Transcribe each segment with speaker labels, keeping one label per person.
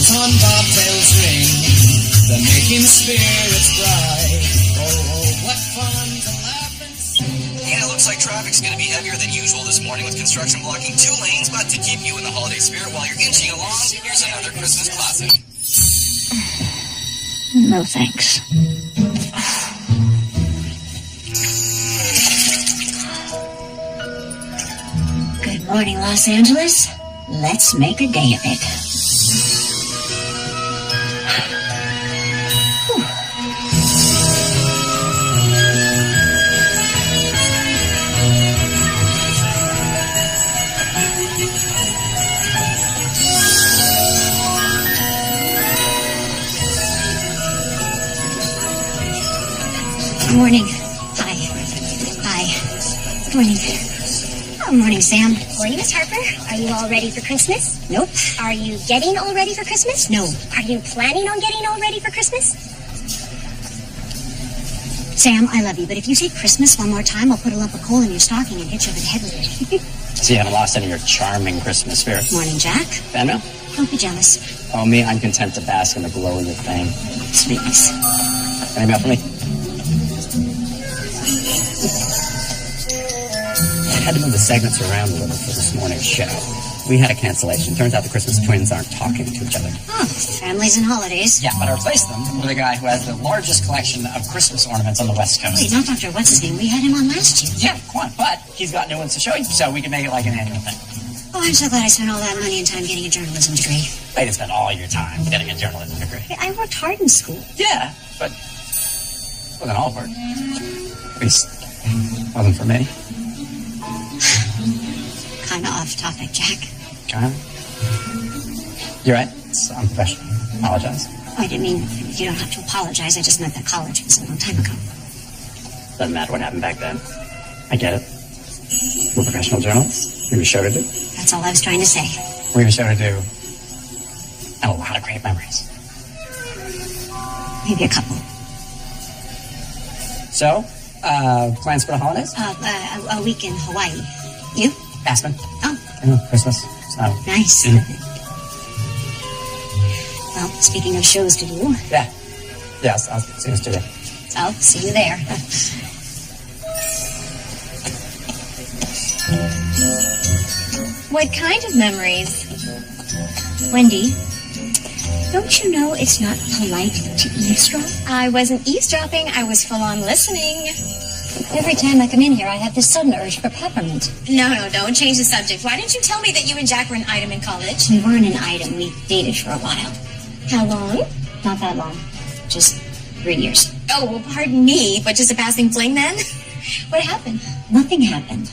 Speaker 1: bells on bobtails ring, the making spirits bright. Oh, what fun to laugh and sing.
Speaker 2: And it looks like traffic's going to be heavier than usual this morning with construction blocking 2 lanes, but to keep you in the holiday spirit while you're inching along, here's another Christmas classic.
Speaker 3: No thanks. Good morning, Los Angeles. Let's make a day of it. Good morning. Hi. Good morning. Good morning, Sam.
Speaker 4: Morning, Miss Harper. Are you all ready for Christmas?
Speaker 3: Nope.
Speaker 4: Are you getting all ready for Christmas?
Speaker 3: No.
Speaker 4: Are you planning on getting all ready for Christmas?
Speaker 3: Sam, I love you, but if you say Christmas one more time, I'll put a lump of coal in your stocking and hit you over the head with it.
Speaker 5: So you haven't lost any of your charming Christmas spirit.
Speaker 3: Morning, Jack.
Speaker 5: Fan mail?
Speaker 3: Don't be jealous.
Speaker 5: Oh, me, I'm content to bask in the glow of your fame.
Speaker 3: Sweetness.
Speaker 5: Any mail for me? I had to move the segments around a little for this morning's show. We had a cancellation. Turns out the Christmas twins aren't talking to each other.
Speaker 3: Oh, families and holidays.
Speaker 5: Yeah, but I replaced them with a guy who has the largest collection of Christmas ornaments on the West Coast.
Speaker 3: Wait, not Dr. What's-His-Name. We had him on last year.
Speaker 5: Yeah, Quan, but he's got new ones to show you, so we can make it like an annual thing.
Speaker 3: Oh, I'm so glad I spent all that money and time getting a journalism degree.
Speaker 5: Way to spend all your time getting a journalism degree.
Speaker 3: I worked hard in school.
Speaker 5: Yeah, but it wasn't all work. At least, it wasn't for me.
Speaker 3: Kind of off topic, Jack.
Speaker 5: Kind of. You're right. It's unprofessional. Apologize.
Speaker 3: Oh, I didn't mean you don't have to apologize. I just meant that college was a long time ago.
Speaker 5: Doesn't matter what happened back then. I get it. We're professional journalists. We have a show to do.
Speaker 3: That's all I was trying to say.
Speaker 5: We have a show to do. And a lot of great memories.
Speaker 3: Maybe a couple.
Speaker 5: So, plans for the holidays?
Speaker 3: A week in Hawaii. You?
Speaker 5: Aspen.
Speaker 3: Oh.
Speaker 5: Christmas. So.
Speaker 3: Nice.
Speaker 5: Mm-hmm.
Speaker 3: Well, speaking of shows to do.
Speaker 5: Yeah. Yes, I'll see you today.
Speaker 3: I'll see you there.
Speaker 4: What kind of memories?
Speaker 3: Wendy, don't you know it's not polite to eavesdrop?
Speaker 4: I wasn't eavesdropping. I was full-on listening.
Speaker 3: Every time I come in here, I have this sudden urge for peppermint.
Speaker 4: No, don't change the subject. Why didn't you tell me that you and Jack were an item in college?
Speaker 3: We weren't an item. We dated for a while.
Speaker 4: How long?
Speaker 3: Not that long. Just 3 years.
Speaker 4: Oh, well, pardon me, but just a passing fling then? What happened?
Speaker 3: Nothing happened.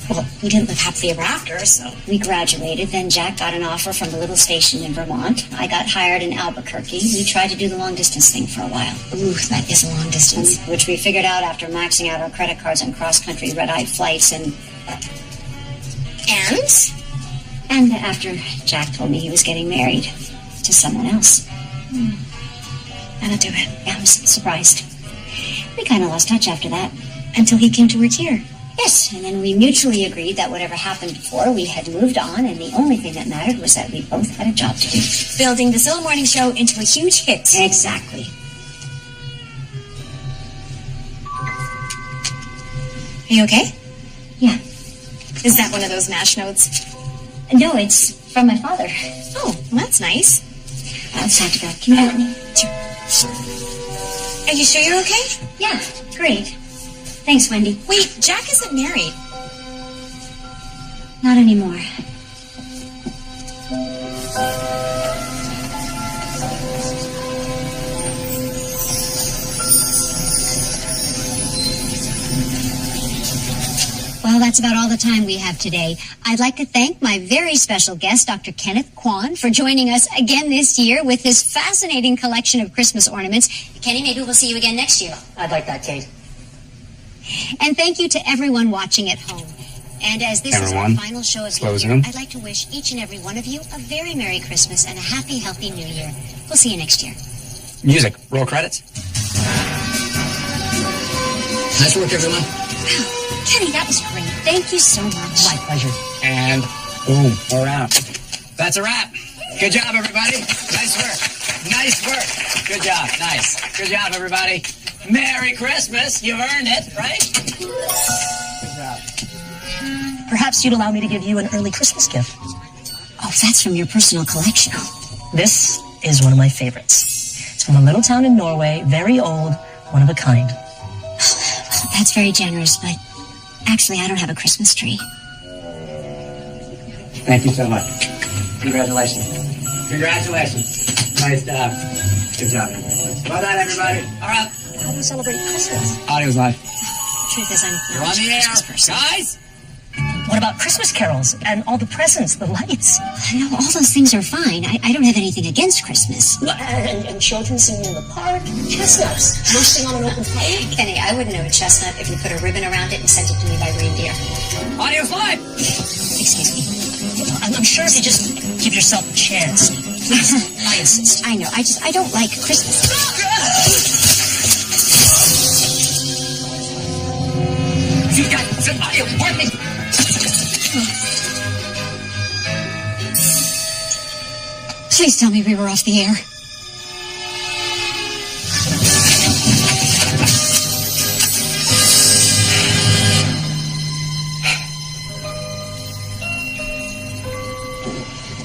Speaker 4: Well, we didn't live happily ever after, so...
Speaker 3: We graduated, then Jack got an offer from a little station in Vermont. I got hired in Albuquerque. We tried to do the long-distance thing for a while.
Speaker 4: Ooh, that is a long distance.
Speaker 3: Which we figured out after maxing out our credit cards on cross-country red-eye flights and... And after Jack told me he was getting married to someone else.
Speaker 4: That'll do it.
Speaker 3: I was surprised. We kind of lost touch after that, until he came to work here. Yes, and then we mutually agreed that whatever happened before, we had moved on, and the only thing that mattered was that we both had a job to do.
Speaker 4: Building the Silver Morning Show into a huge hit.
Speaker 3: Exactly.
Speaker 4: Are you okay?
Speaker 3: Yeah.
Speaker 4: Is that one of those MASH notes?
Speaker 3: No, it's from my father.
Speaker 4: Oh, well, that's nice.
Speaker 3: I just have to go. Can you help me?
Speaker 4: Sure. Are you sure you're okay?
Speaker 3: Yeah, great. Thanks, Wendy.
Speaker 4: Wait, Jack isn't married.
Speaker 3: Not anymore. Well, that's about all the time we have today. I'd like to thank my very special guest, Dr. Kenneth Quan, for joining us again this year with his fascinating collection of Christmas ornaments. Kenny, maybe we'll see you again next year.
Speaker 5: I'd like that, Kate.
Speaker 3: And thank you to everyone watching at home. And as this is our final show of the year, I'd like to wish each and every one of you a very Merry Christmas and a happy, healthy New Year. We'll see you next year.
Speaker 5: Music. Roll credits. Nice work, everyone.
Speaker 3: Wow. Kenny, that was great. Thank you so much.
Speaker 5: My pleasure. And boom, we're out. That's a wrap. Good job, everybody. Nice work. Nice work. Good job. Nice. Good job, everybody. Merry Christmas. You've earned it, right? Good job.
Speaker 6: Perhaps you'd allow me to give you an early Christmas gift.
Speaker 3: Oh, that's from your personal collection.
Speaker 6: This is one of my favorites. It's from a little town in Norway, very old, one of a kind.
Speaker 3: That's very generous, but actually, I don't have a Christmas tree.
Speaker 5: Thank you so much. Congratulations. Congratulations. Nice job. Good job. Well done, everybody. All right.
Speaker 6: How do you celebrate Christmas?
Speaker 5: Audio's live.
Speaker 3: Truth is, I'm
Speaker 5: We're
Speaker 3: not
Speaker 5: on
Speaker 3: a
Speaker 5: the air.
Speaker 3: Christmas person.
Speaker 5: Guys!
Speaker 6: What about Christmas carols and all the presents, the lights?
Speaker 3: No, all those things are fine. I don't have anything against Christmas.
Speaker 6: And children singing in the park, chestnuts, roasting on an open fire.
Speaker 4: Kenny, I wouldn't know a chestnut if you put a ribbon around it and sent it to me by reindeer.
Speaker 5: Audio's live.
Speaker 3: Excuse me.
Speaker 6: I'm sure if you just give yourself a chance. Please, I insist.
Speaker 3: I know. I don't like Christmas.
Speaker 5: You got some audio warning.
Speaker 3: Please tell me we were off the air.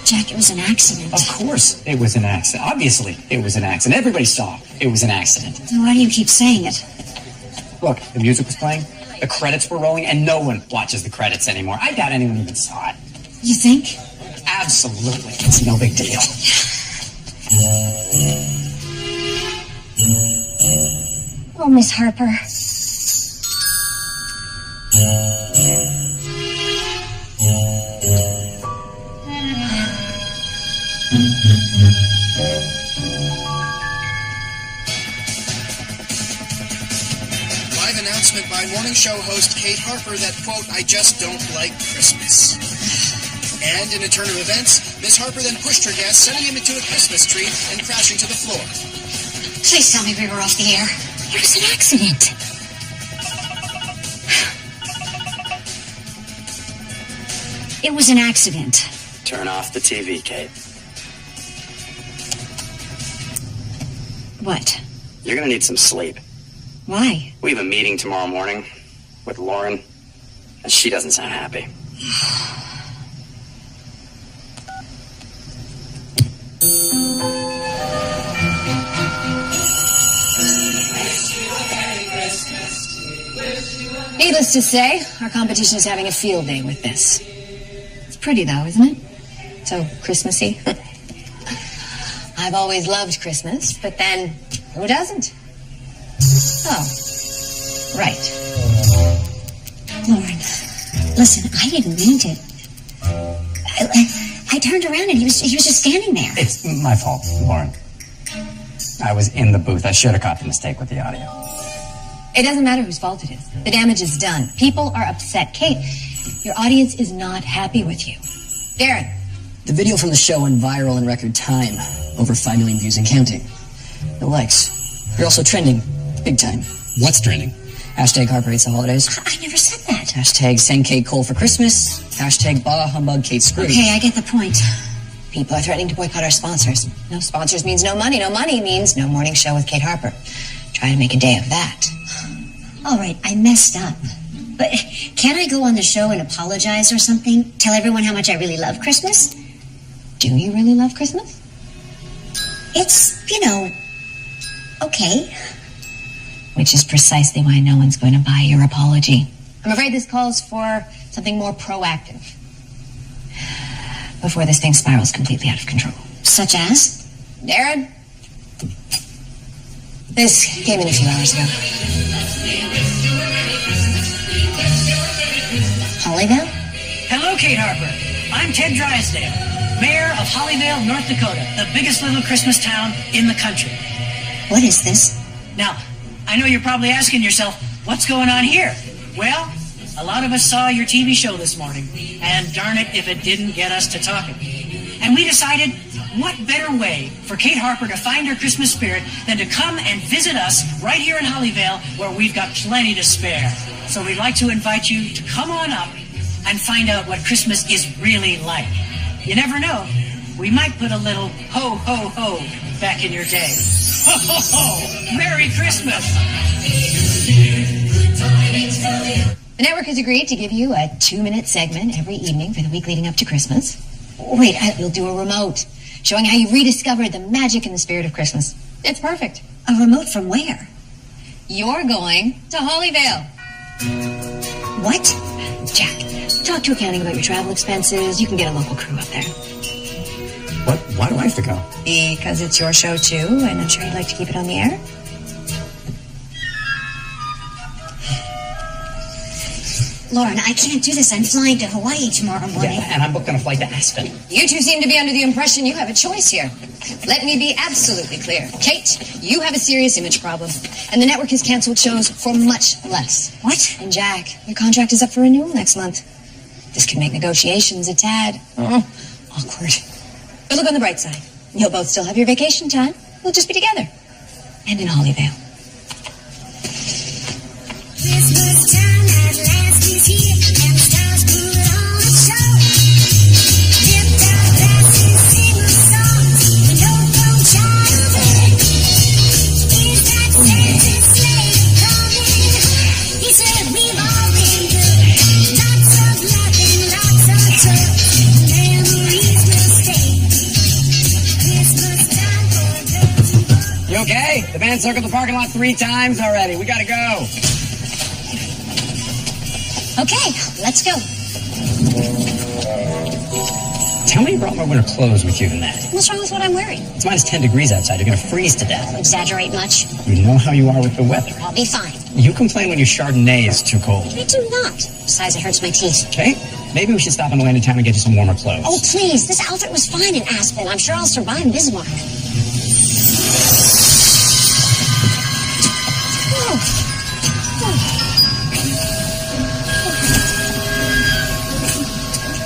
Speaker 3: Jack, it was an accident.
Speaker 5: Of course it was an accident. Obviously it was an accident. Everybody saw it was an accident.
Speaker 3: Then why do you keep saying it?
Speaker 5: Look, the music was playing, the credits were rolling, and no one watches the credits anymore. I doubt anyone even saw it.
Speaker 3: You think?
Speaker 5: Absolutely. It's no big deal.
Speaker 3: Oh, Miss Harper.
Speaker 7: Live announcement by morning show host Kate Harper that, quote, I just don't like Christmas. And in a turn of events, Miss Harper then pushed her guest, sending him into a Christmas tree and crashing to the floor.
Speaker 3: Please tell me we were off the air. It was an accident. It was an accident.
Speaker 5: Turn off the TV, Kate.
Speaker 3: What?
Speaker 5: You're gonna need some sleep.
Speaker 3: Why?
Speaker 5: We have a meeting tomorrow morning with Lauren, and she doesn't sound happy.
Speaker 8: Needless to say, our competition is having a field day with this. It's pretty, though, isn't it? So Christmassy. I've always loved Christmas, but then who doesn't? Oh, right.
Speaker 3: Lauren, listen, I didn't mean to. I turned around and he was just standing there.
Speaker 5: It's my fault, Lauren. I was in the booth. I should have caught the mistake with the audio.
Speaker 8: It doesn't matter whose fault it is. The damage is done. People are upset. Kate, your audience is not happy with you. Darren.
Speaker 9: The video from the show went viral in record time. Over 5 million views and counting. No likes. You're also trending. Big time.
Speaker 5: What's trending?
Speaker 9: Hashtag Harper hates the holidays.
Speaker 3: I never said that.
Speaker 9: Hashtag send Kate Cole for Christmas. Hashtag bah humbug Kate Scrooge.
Speaker 3: Okay, I get the point.
Speaker 8: People are threatening to boycott our sponsors. No sponsors means no money. No money means no morning show with Kate Harper. Try to make a day of that.
Speaker 3: All right, I messed up. But can I go on the show and apologize or something? Tell everyone how much I really love Christmas?
Speaker 8: Do you really love Christmas?
Speaker 3: It's, okay.
Speaker 8: Which is precisely why no one's going to buy your apology. I'm afraid this calls for something more proactive before this thing spirals completely out of control.
Speaker 3: Such as?
Speaker 8: Darren? This came in a few hours ago.
Speaker 3: Hollyville?
Speaker 10: Hello, Kate Harper. I'm Ted Drysdale, mayor of Hollyville, North Dakota, the biggest little Christmas town in the country.
Speaker 3: What is this?
Speaker 10: Now, I know you're probably asking yourself, what's going on here? Well, a lot of us saw your TV show this morning, and darn it if it didn't get us to talking. And we decided, what better way for Kate Harper to find her Christmas spirit than to come and visit us right here in Hollyville, where we've got plenty to spare. So we'd like to invite you to come on up and find out what Christmas is really like. You never know. we might put a little ho, ho, ho back in your day. Ho, ho, ho! Merry Christmas!
Speaker 8: The network has agreed to give you a 2-minute segment every evening for the week leading up to Christmas. Wait, we'll do a remote showing how you rediscovered the magic and the spirit of Christmas. It's perfect.
Speaker 3: A remote from where?
Speaker 8: You're going to Hollyvale.
Speaker 3: What?
Speaker 8: Jack, talk to accounting about your travel expenses. You can get a local crew up there.
Speaker 5: What? Why do I have to go?
Speaker 8: Because it's your show, too, and I'm sure you'd like to keep it on the air.
Speaker 3: Lauren, I can't do this. I'm flying to Hawaii tomorrow morning.
Speaker 5: Yeah, and I'm booked on a flight to Aspen.
Speaker 8: You two seem to be under the impression you have a choice here. Let me be absolutely clear. Kate, you have a serious image problem, and the network has canceled shows for much less.
Speaker 3: What?
Speaker 8: And Jack, your contract is up for renewal next month. This could make negotiations a tad awkward. But look on the bright side. You'll both still have your vacation time. We'll just be together. And in Hollyvale.
Speaker 1: Christmas time at last is here, and the stars put on a show. Lift our glasses, sing a song, we know from childhood. Is that Santa's sleigh coming? He said we've all been good. Lots of laughing, lots of joy. Memories will stay. Christmas time for girls and boys.
Speaker 5: You okay? The band circled the parking lot 3 times already. We gotta go.
Speaker 3: Okay, let's go.
Speaker 5: Tell me you brought more winter clothes with you than that.
Speaker 3: What's wrong with what I'm wearing?
Speaker 5: It's minus 10 degrees outside. You're gonna freeze to death.
Speaker 3: Exaggerate much?
Speaker 5: You know how you are with the weather.
Speaker 3: I'll be fine.
Speaker 5: You complain when your Chardonnay is too cold.
Speaker 3: I do not. Besides, it hurts my teeth.
Speaker 5: Okay? Maybe we should stop on the way into town and get you some warmer clothes.
Speaker 3: Oh, please. This outfit was fine in Aspen. I'm sure I'll survive in Bismarck.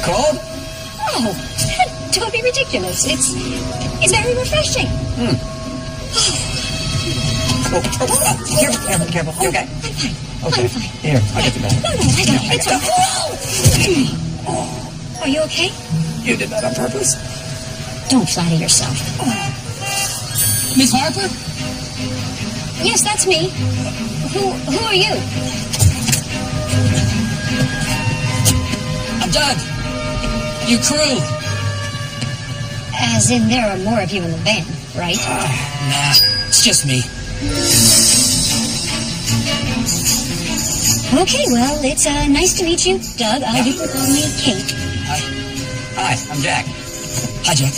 Speaker 5: Cold?
Speaker 3: Oh, don't be ridiculous. It's very refreshing.
Speaker 5: Careful. You okay?
Speaker 3: I'm fine.
Speaker 5: Okay.
Speaker 3: I'm fine.
Speaker 5: Here, I'll get the bag.
Speaker 3: No, I got it. It's fine. Are you okay?
Speaker 5: You did that on purpose.
Speaker 3: Don't flatter yourself.
Speaker 5: Miss Harper?
Speaker 3: Yes, that's me. Who are you?
Speaker 5: I'm Doug. Your crew.
Speaker 3: As in, there are more of you in the band, right?
Speaker 5: Nah, it's just me.
Speaker 3: Okay, well, it's nice to meet you, Doug. You can call me Kate.
Speaker 5: Hi, I'm Jack.
Speaker 11: Hi, Jack.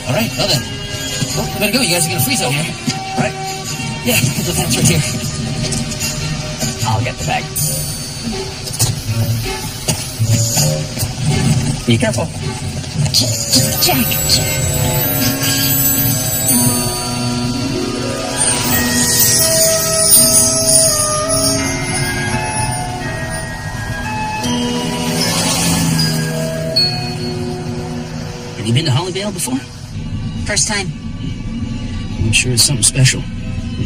Speaker 11: All right, well then. Well, we better go. You guys are going to freeze out here.
Speaker 5: Right?
Speaker 11: Yeah, the bag's right here.
Speaker 5: I'll get the bag. Be careful.
Speaker 3: Jack.
Speaker 11: Have you been to Hollyvale before?
Speaker 3: First time.
Speaker 11: I'm sure it's something special.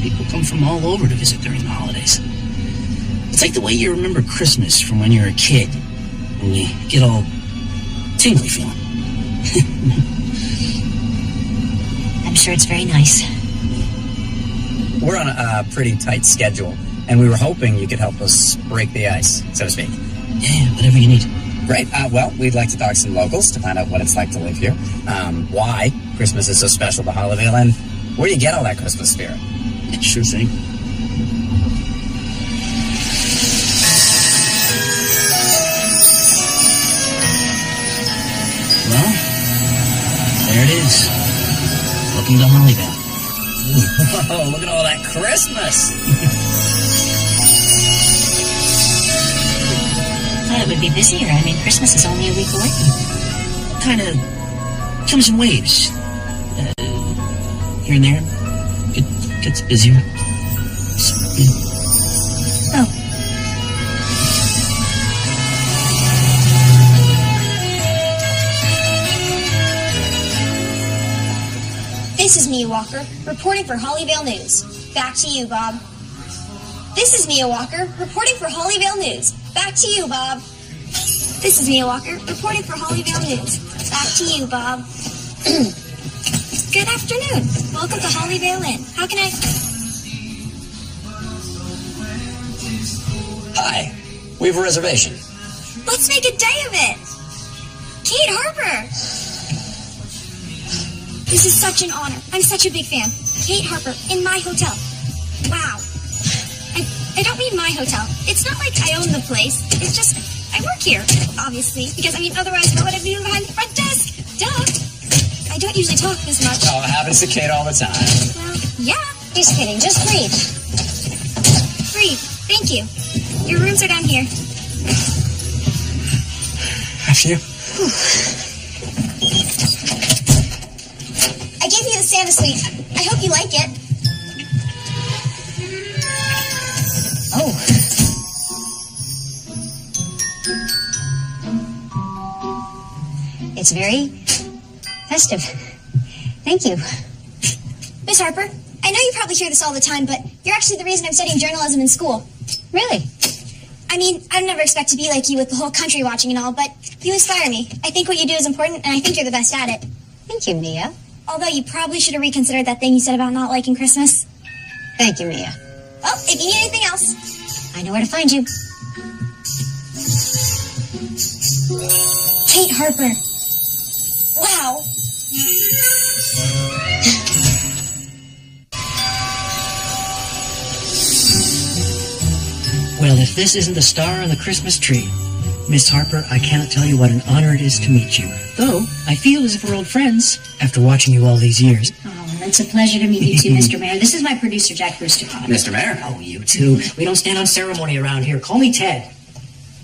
Speaker 11: People come from all over to visit during the holidays. It's like the way you remember Christmas from when you were a kid. When you get all tingly feeling.
Speaker 3: I'm sure it's very nice.
Speaker 5: We're on a pretty tight schedule, and we were hoping you could help us break the ice, so to speak.
Speaker 11: Yeah, whatever you need.
Speaker 5: Great. Well, we'd like to talk to some locals to find out what it's like to live here, why Christmas is so special to Hollyvale, and where do you get all that Christmas spirit?
Speaker 11: Sure thing. Well, there it is. Welcome to Hollyvale.
Speaker 5: Whoa, look at all that Christmas.
Speaker 3: Thought it would be busier. I mean, Christmas is only a week away.
Speaker 11: Kind of comes in waves. Here and there. It gets busier.
Speaker 3: Oh.
Speaker 4: This is Mia Walker, reporting for Hollyvale News. Back to you, Bob. This is Mia Walker, reporting for Hollyvale News. Back to you, Bob. This is Mia Walker, reporting for Hollyvale News. Back to you, Bob. Good afternoon. Welcome to Hollyvale Inn. How can I...
Speaker 2: Hi. We have a reservation.
Speaker 4: Let's make a day of it. Kate Harper. This is such an honor. I'm such a big fan. Kate Harper in my hotel. Wow. I don't mean my hotel. It's not like I own the place. It's just, I work here, obviously. Because, otherwise, what would I be doing behind the front desk? Duh. I don't usually talk this much.
Speaker 5: Oh, it happens to Kate all the time.
Speaker 4: Well, yeah.
Speaker 3: Just kidding. Just breathe.
Speaker 4: Breathe. Thank you. Your rooms are down here.
Speaker 5: After you.
Speaker 4: I gave you the Santa suite. I hope you like it.
Speaker 3: Oh. It's very festive. Thank you.
Speaker 4: Miss Harper, I know you probably hear this all the time, but you're actually the reason I'm studying journalism in school.
Speaker 3: Really?
Speaker 4: I'd never expect to be like you with the whole country watching and all, but you inspire me. I think what you do is important, and I think you're the best at it.
Speaker 3: Thank you, Mia.
Speaker 4: Although you probably should have reconsidered that thing you said about not liking Christmas.
Speaker 3: Thank you, Mia.
Speaker 4: Well, if you need anything else...
Speaker 3: I know where to find you.
Speaker 4: Kate Harper. Wow.
Speaker 10: Well, if this isn't the star on the Christmas tree. Miss Harper, I cannot tell you what an honor it is to meet you. Though, I feel as if we're old friends after watching you all these years.
Speaker 3: Oh, it's a pleasure to meet you too, Mr. Mayor. This is my producer, Jack Brewster.
Speaker 5: Mr. Mayor.
Speaker 10: Oh, you too. We don't stand on ceremony around here. Call me Ted.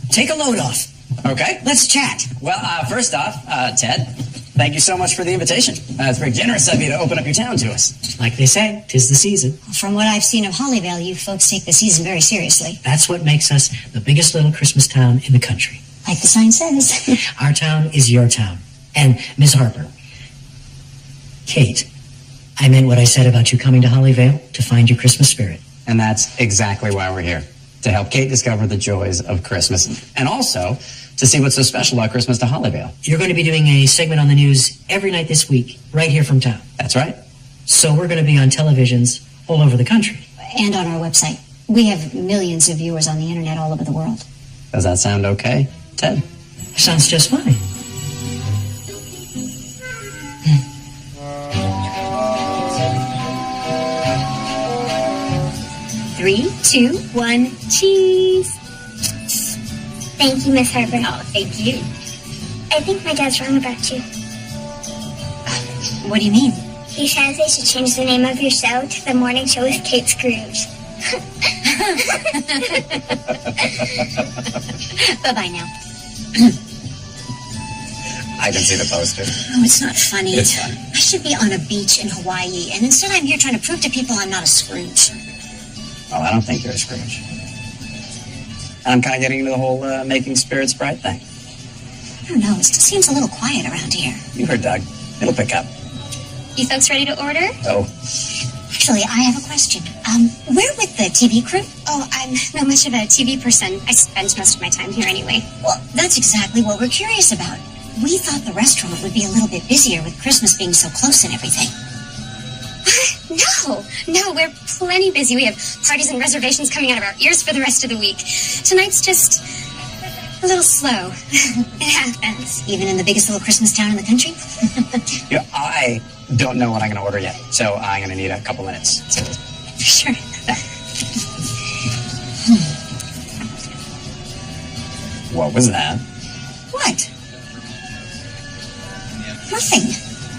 Speaker 10: Take a load off.
Speaker 5: Okay.
Speaker 10: Let's chat.
Speaker 5: Well, first off, Ted, thank you so much for the invitation. It's very generous of you to open up your town to us.
Speaker 10: Like they say, 'tis the season.
Speaker 3: From what I've seen of Hollyvale, you folks take the season very seriously.
Speaker 10: That's what makes us the biggest little Christmas town in the country.
Speaker 3: Like the sign says.
Speaker 10: Our town is your town. And, Miss Harper, Kate, I meant what I said about you coming to Hollyvale to find your Christmas spirit.
Speaker 5: And that's exactly why we're here. To help Kate discover the joys of Christmas. And also to see what's so special about Christmas to Hollyvale.
Speaker 10: You're going to be doing a segment on the news every night this week, right here from town.
Speaker 5: That's right.
Speaker 10: So we're going to be on televisions all over the country.
Speaker 3: And on our website. We have millions of viewers on the internet all over the world.
Speaker 5: Does that sound okay, Ted?
Speaker 10: Sounds just fine.
Speaker 3: 3, 2, 1, cheese.
Speaker 4: Thank you, Miss Harper.
Speaker 3: Oh, thank you.
Speaker 4: I think my dad's wrong about you.
Speaker 3: What do you mean?
Speaker 4: He says they should change the name of your show to The Morning Show with Kate Scrooge.
Speaker 3: Bye-bye now.
Speaker 5: I can see the poster.
Speaker 3: Oh, it's not funny.
Speaker 5: It's funny.
Speaker 3: I should be on a beach in Hawaii, and instead I'm here trying to prove to people I'm not a Scrooge.
Speaker 5: Well, I don't think you're a Scrooge. And I'm kind of getting into the whole making spirits bright thing.
Speaker 3: I don't know. It still seems a little quiet around here.
Speaker 5: You heard Doug. It'll pick up.
Speaker 4: You folks ready to order?
Speaker 5: Oh.
Speaker 3: Actually, I have a question. Where with the TV crew?
Speaker 4: Oh, I'm not much of a TV person. I spend most of my time here anyway.
Speaker 3: Well, that's exactly what we're curious about. We thought the restaurant would be a little bit busier with Christmas being so close and everything.
Speaker 4: No, we're plenty busy. We have parties and reservations coming out of our ears for the rest of the week. Tonight's just a little slow. It happens.
Speaker 3: Even in the biggest little Christmas town in the country?
Speaker 5: Yeah, I don't know what I'm going to order yet, so I'm going to need a couple minutes.
Speaker 3: Sure.
Speaker 5: What was that?
Speaker 3: What? Nothing.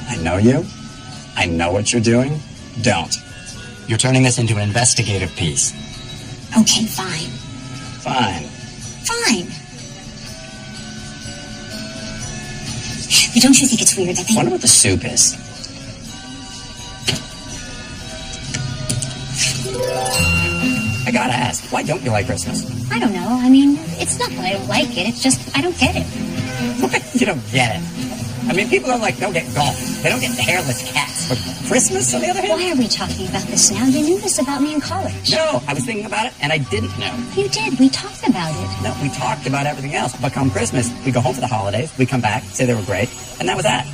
Speaker 5: I know you. I know what you're doing. Don't. You're turning this into an investigative piece.
Speaker 3: Okay, fine.
Speaker 5: Fine.
Speaker 3: Fine. But don't you think it's weird that they...
Speaker 5: Wonder what the soup is. I gotta ask, why don't you like Christmas?
Speaker 3: I don't know. I mean, it's not that I don't like it. It's just I don't get it.
Speaker 5: You don't get it. I mean, people are like, don't get golf. They don't get hairless cats. But Christmas, on the other hand?
Speaker 3: Why are we talking about this now? You knew this about me in college.
Speaker 5: No, I was thinking about it, and I didn't know.
Speaker 3: You did. We talked about it.
Speaker 5: No, we talked about everything else. But come Christmas, we go home for the holidays, we come back, say they were great, and that was that.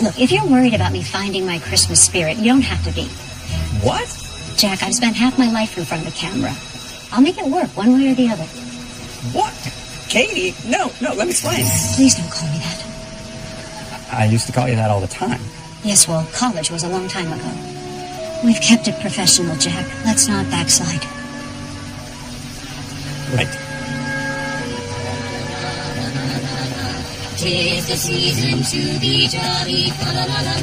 Speaker 3: Look, if you're worried about me finding my Christmas spirit, you don't have to be.
Speaker 5: What?
Speaker 3: Jack, I've spent half my life in front of the camera. I'll make it work one way or the other.
Speaker 5: What? Katie, no, let me explain.
Speaker 3: Please don't call me that.
Speaker 5: I used to call you that all the time.
Speaker 3: Yes, well, college was a long time ago. We've kept it professional, Jack. Let's not backslide.
Speaker 5: Right.
Speaker 1: 'Tis the season to be jolly, la la la la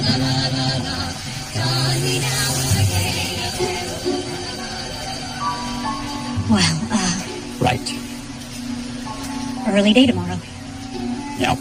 Speaker 1: la la la la. Don we now again.
Speaker 3: Well,
Speaker 5: Right.
Speaker 3: early day tomorrow.
Speaker 5: Yeah.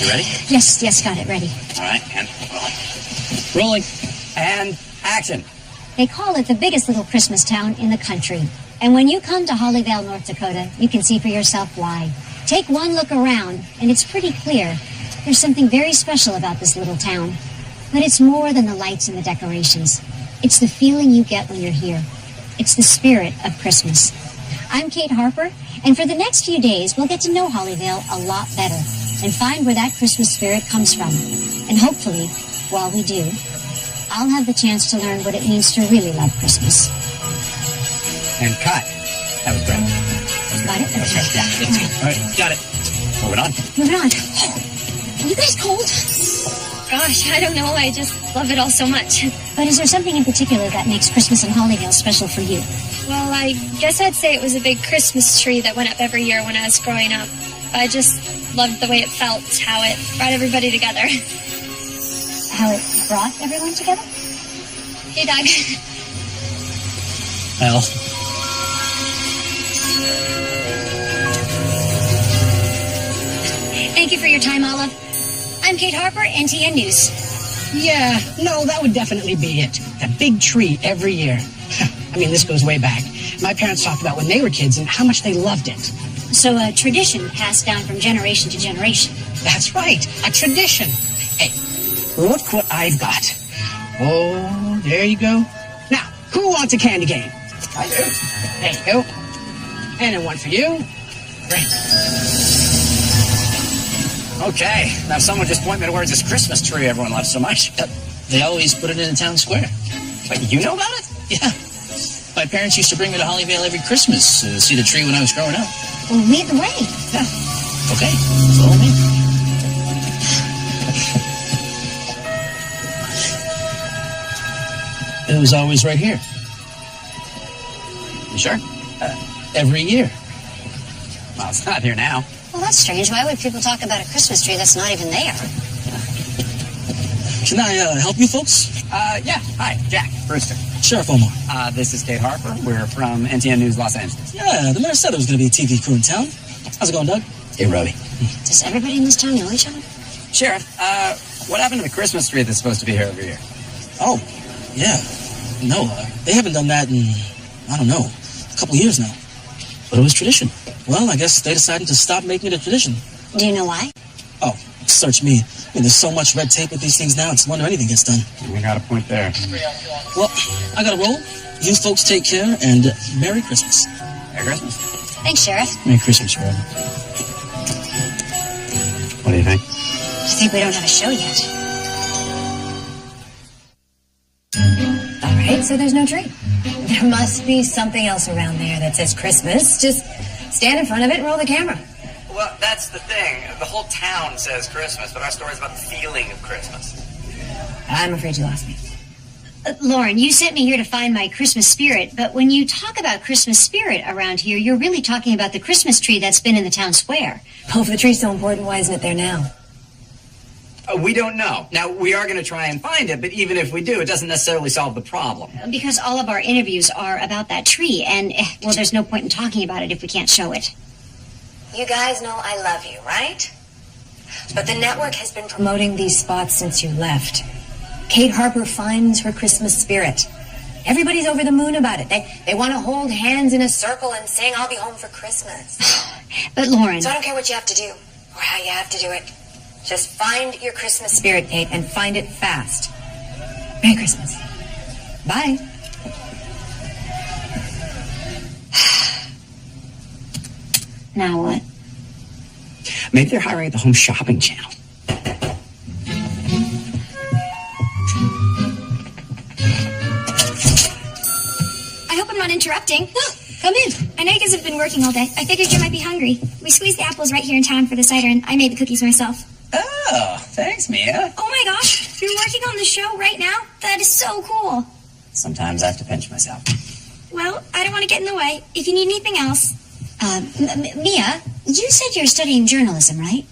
Speaker 2: Ready?
Speaker 3: Yes, got it ready.
Speaker 2: All right, and rolling.
Speaker 5: And action.
Speaker 3: They call it the biggest little Christmas town in the country. And when you come to Hollyvale, North Dakota, you can see for yourself why. Take one look around, and it's pretty clear. There's something very special about this little town. But it's more than the lights and the decorations. It's the feeling you get when you're here. It's the spirit of Christmas. I'm Kate Harper, and for the next few days, we'll get to know Hollyvale a lot better and find where that Christmas spirit comes from. And hopefully, while we do, I'll have the chance to learn what it means to really love Christmas.
Speaker 5: And cut. That was great.
Speaker 3: Got it? Okay.
Speaker 5: Yeah. All right, got it. Moving on.
Speaker 3: Moving on. Are you guys cold?
Speaker 4: Gosh, I don't know. I just love it all so much.
Speaker 3: But is there something in particular that makes Christmas in Hollyvale special for you?
Speaker 4: Well, I guess I'd say it was a big Christmas tree that went up every year when I was growing up. I just loved the way it felt, how it brought everybody together.
Speaker 3: How it brought everyone together?
Speaker 4: Hey, Doug.
Speaker 11: Well,
Speaker 3: Thank you for your time, Olive. I'm Kate Harper, NTN News.
Speaker 10: Yeah, no, that would definitely be it. That big tree every year. I mean, this goes way back. My parents talked about when they were kids and how much they loved it.
Speaker 3: So a tradition passed down from generation to generation.
Speaker 10: That's right, a tradition. Hey, look what I've got. Oh, there you go. Now, who wants a candy cane?
Speaker 5: I do.
Speaker 10: There you go. And then one for you. Great.
Speaker 2: Okay, now someone just point me towards this Christmas tree everyone loves so much.
Speaker 11: they always put it in the town square.
Speaker 2: Wait, you know about it?
Speaker 11: Yeah. My parents used to bring me to Hollyvale every Christmas to see the tree when I was growing up.
Speaker 3: Well, lead the way.
Speaker 11: Yeah. Okay. Follow me. It was always right here.
Speaker 2: You sure?
Speaker 11: Every year.
Speaker 2: Well, it's not here now.
Speaker 3: Well, that's strange. Why would people talk about a Christmas tree that's not even there?
Speaker 11: Can I help you folks?
Speaker 5: Yeah. Hi, Jack Brewster.
Speaker 11: Sheriff Omar.
Speaker 5: This is Kate Harper. We're from NTN News Los Angeles.
Speaker 11: Yeah, the mayor said there was going to be a TV crew in town. How's it going, Doug?
Speaker 2: Hey, Robbie.
Speaker 3: Does everybody in this town know each other?
Speaker 5: Sheriff, what happened to the Christmas tree that's supposed to be here every year?
Speaker 11: Oh, yeah. No, they haven't done that in, I don't know, a couple of years now. But it was tradition. Well, I guess they decided to stop making it a tradition.
Speaker 3: Do you know why?
Speaker 11: Oh, search me. I mean, there's so much red tape with these things now, it's a wonder anything gets done.
Speaker 5: We got a point there.
Speaker 11: Well, I gotta roll. You folks take care, and Merry Christmas.
Speaker 5: Merry Christmas.
Speaker 3: Thanks, Sheriff.
Speaker 11: Merry Christmas, Rob.
Speaker 5: What do you think?
Speaker 8: I think we don't have a show yet. All right, so there's no tree. There must be something else around there that says Christmas. Just stand in front of it and roll the camera.
Speaker 2: Well, that's the thing. The whole town says Christmas, but our story's about the feeling of Christmas.
Speaker 8: I'm afraid you lost me.
Speaker 3: Lauren, you sent me here to find my Christmas spirit, but when you talk about Christmas spirit around here, you're really talking about the Christmas tree that's been in the town square.
Speaker 8: Oh, if the tree's so important, why isn't it there now?
Speaker 5: We don't know. Now, we are going to try and find it, but even if we do, it doesn't necessarily solve the problem.
Speaker 3: Because all of our interviews are about that tree, and, well, there's no point in talking about it if we can't show it.
Speaker 8: You guys know I love you, right? But the network has been promoting these spots since you left. Kate Harper finds her Christmas spirit. Everybody's over the moon about it. They want to hold hands in a circle and sing, "I'll be home for Christmas."
Speaker 3: But, Lauren...
Speaker 8: So I don't care what you have to do or how you have to do it. Just find your Christmas spirit, Kate, and find it fast. Merry Christmas. Bye.
Speaker 3: Now what?
Speaker 5: Maybe they're hiring at the Home Shopping Channel.
Speaker 4: I hope I'm not interrupting.
Speaker 8: No, come in.
Speaker 4: I know you guys have been working all day. I figured you might be hungry. We squeezed the apples right here in town for the cider, and I made the cookies myself.
Speaker 5: Oh, thanks, Mia.
Speaker 4: Oh my gosh, you're working on the show right now? That is so cool.
Speaker 5: Sometimes I have to pinch myself.
Speaker 4: Well, I don't want to get in the way. If you need anything else...
Speaker 3: Mia, you said you're studying journalism, right?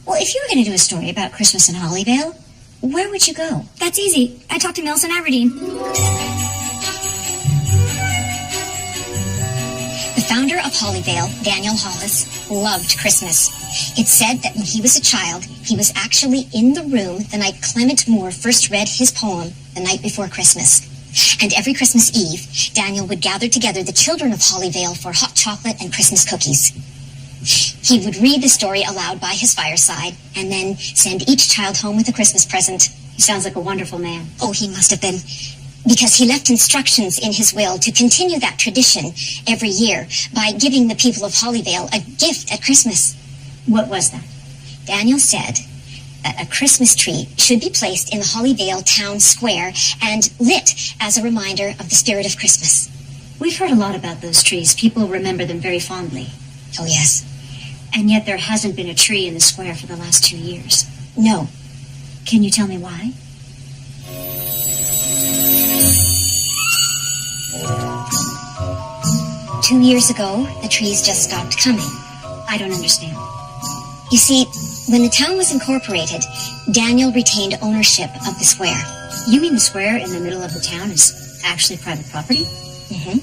Speaker 3: Well, if you were going to do a story about Christmas in Hollyvale, where would you go?
Speaker 4: That's easy. I talked to Millicent Aberdeen.
Speaker 3: The founder of Hollyvale, Daniel Hollis, loved Christmas. It's said that when he was a child, he was actually in the room the night Clement Moore first read his poem, The Night Before Christmas. And every Christmas Eve, Daniel would gather together the children of Hollyvale for hot chocolate and Christmas cookies. He would read the story aloud by his fireside and then send each child home with a Christmas present. He sounds like a wonderful man. Oh, he must have been. Because he left instructions in his will to continue that tradition every year by giving the people of Hollyvale a gift at Christmas. What was that? Daniel said that a Christmas tree should be placed in the Hollyvale town square and lit as a reminder of the spirit of Christmas.
Speaker 6: We've heard a lot about those trees. People remember them very fondly.
Speaker 3: Oh, yes.
Speaker 6: And yet there hasn't been a tree in the square for the last 2 years.
Speaker 3: No.
Speaker 6: Can you tell me why?
Speaker 3: Two years ago, the trees just stopped coming.
Speaker 6: I don't understand.
Speaker 3: You see, when the town was incorporated, Daniel retained ownership of the square.
Speaker 6: You mean the square in the middle of the town is actually private property?
Speaker 3: Mm-hmm.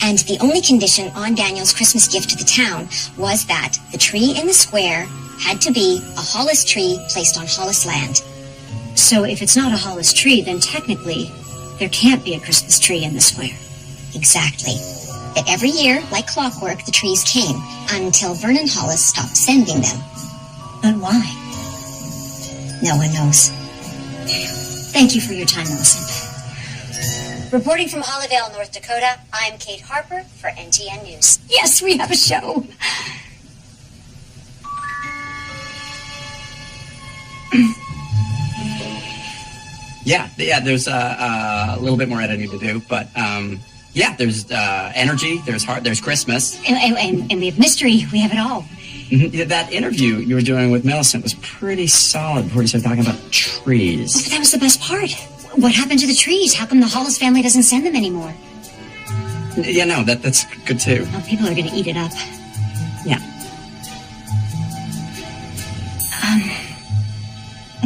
Speaker 3: And the only condition on Daniel's Christmas gift to the town was that the tree in the square had to be a Hollis tree placed on Hollis land.
Speaker 6: So if it's not a Hollis tree, then technically there can't be a Christmas tree in the square.
Speaker 3: Exactly. But every year, like clockwork, the trees came until Vernon Hollis stopped sending them.
Speaker 6: But why?
Speaker 3: No one knows.
Speaker 6: Thank you for your time, Millicent.
Speaker 3: Reporting from Hollyvale, North Dakota, I'm Kate Harper for NTN News.
Speaker 6: Yes, we have a show.
Speaker 5: Yeah, there's a little bit more editing to do, but yeah, there's energy, there's heart, there's Christmas.
Speaker 6: And we have mystery. We have it all.
Speaker 5: Yeah, that interview you were doing with Millicent was pretty solid before you started talking about trees.
Speaker 6: Oh, but that was the best part. What happened to the trees? How come the Hollis family doesn't send them anymore?
Speaker 5: Yeah, no, that's good too.
Speaker 6: Oh, people are going to eat it up.
Speaker 5: Yeah.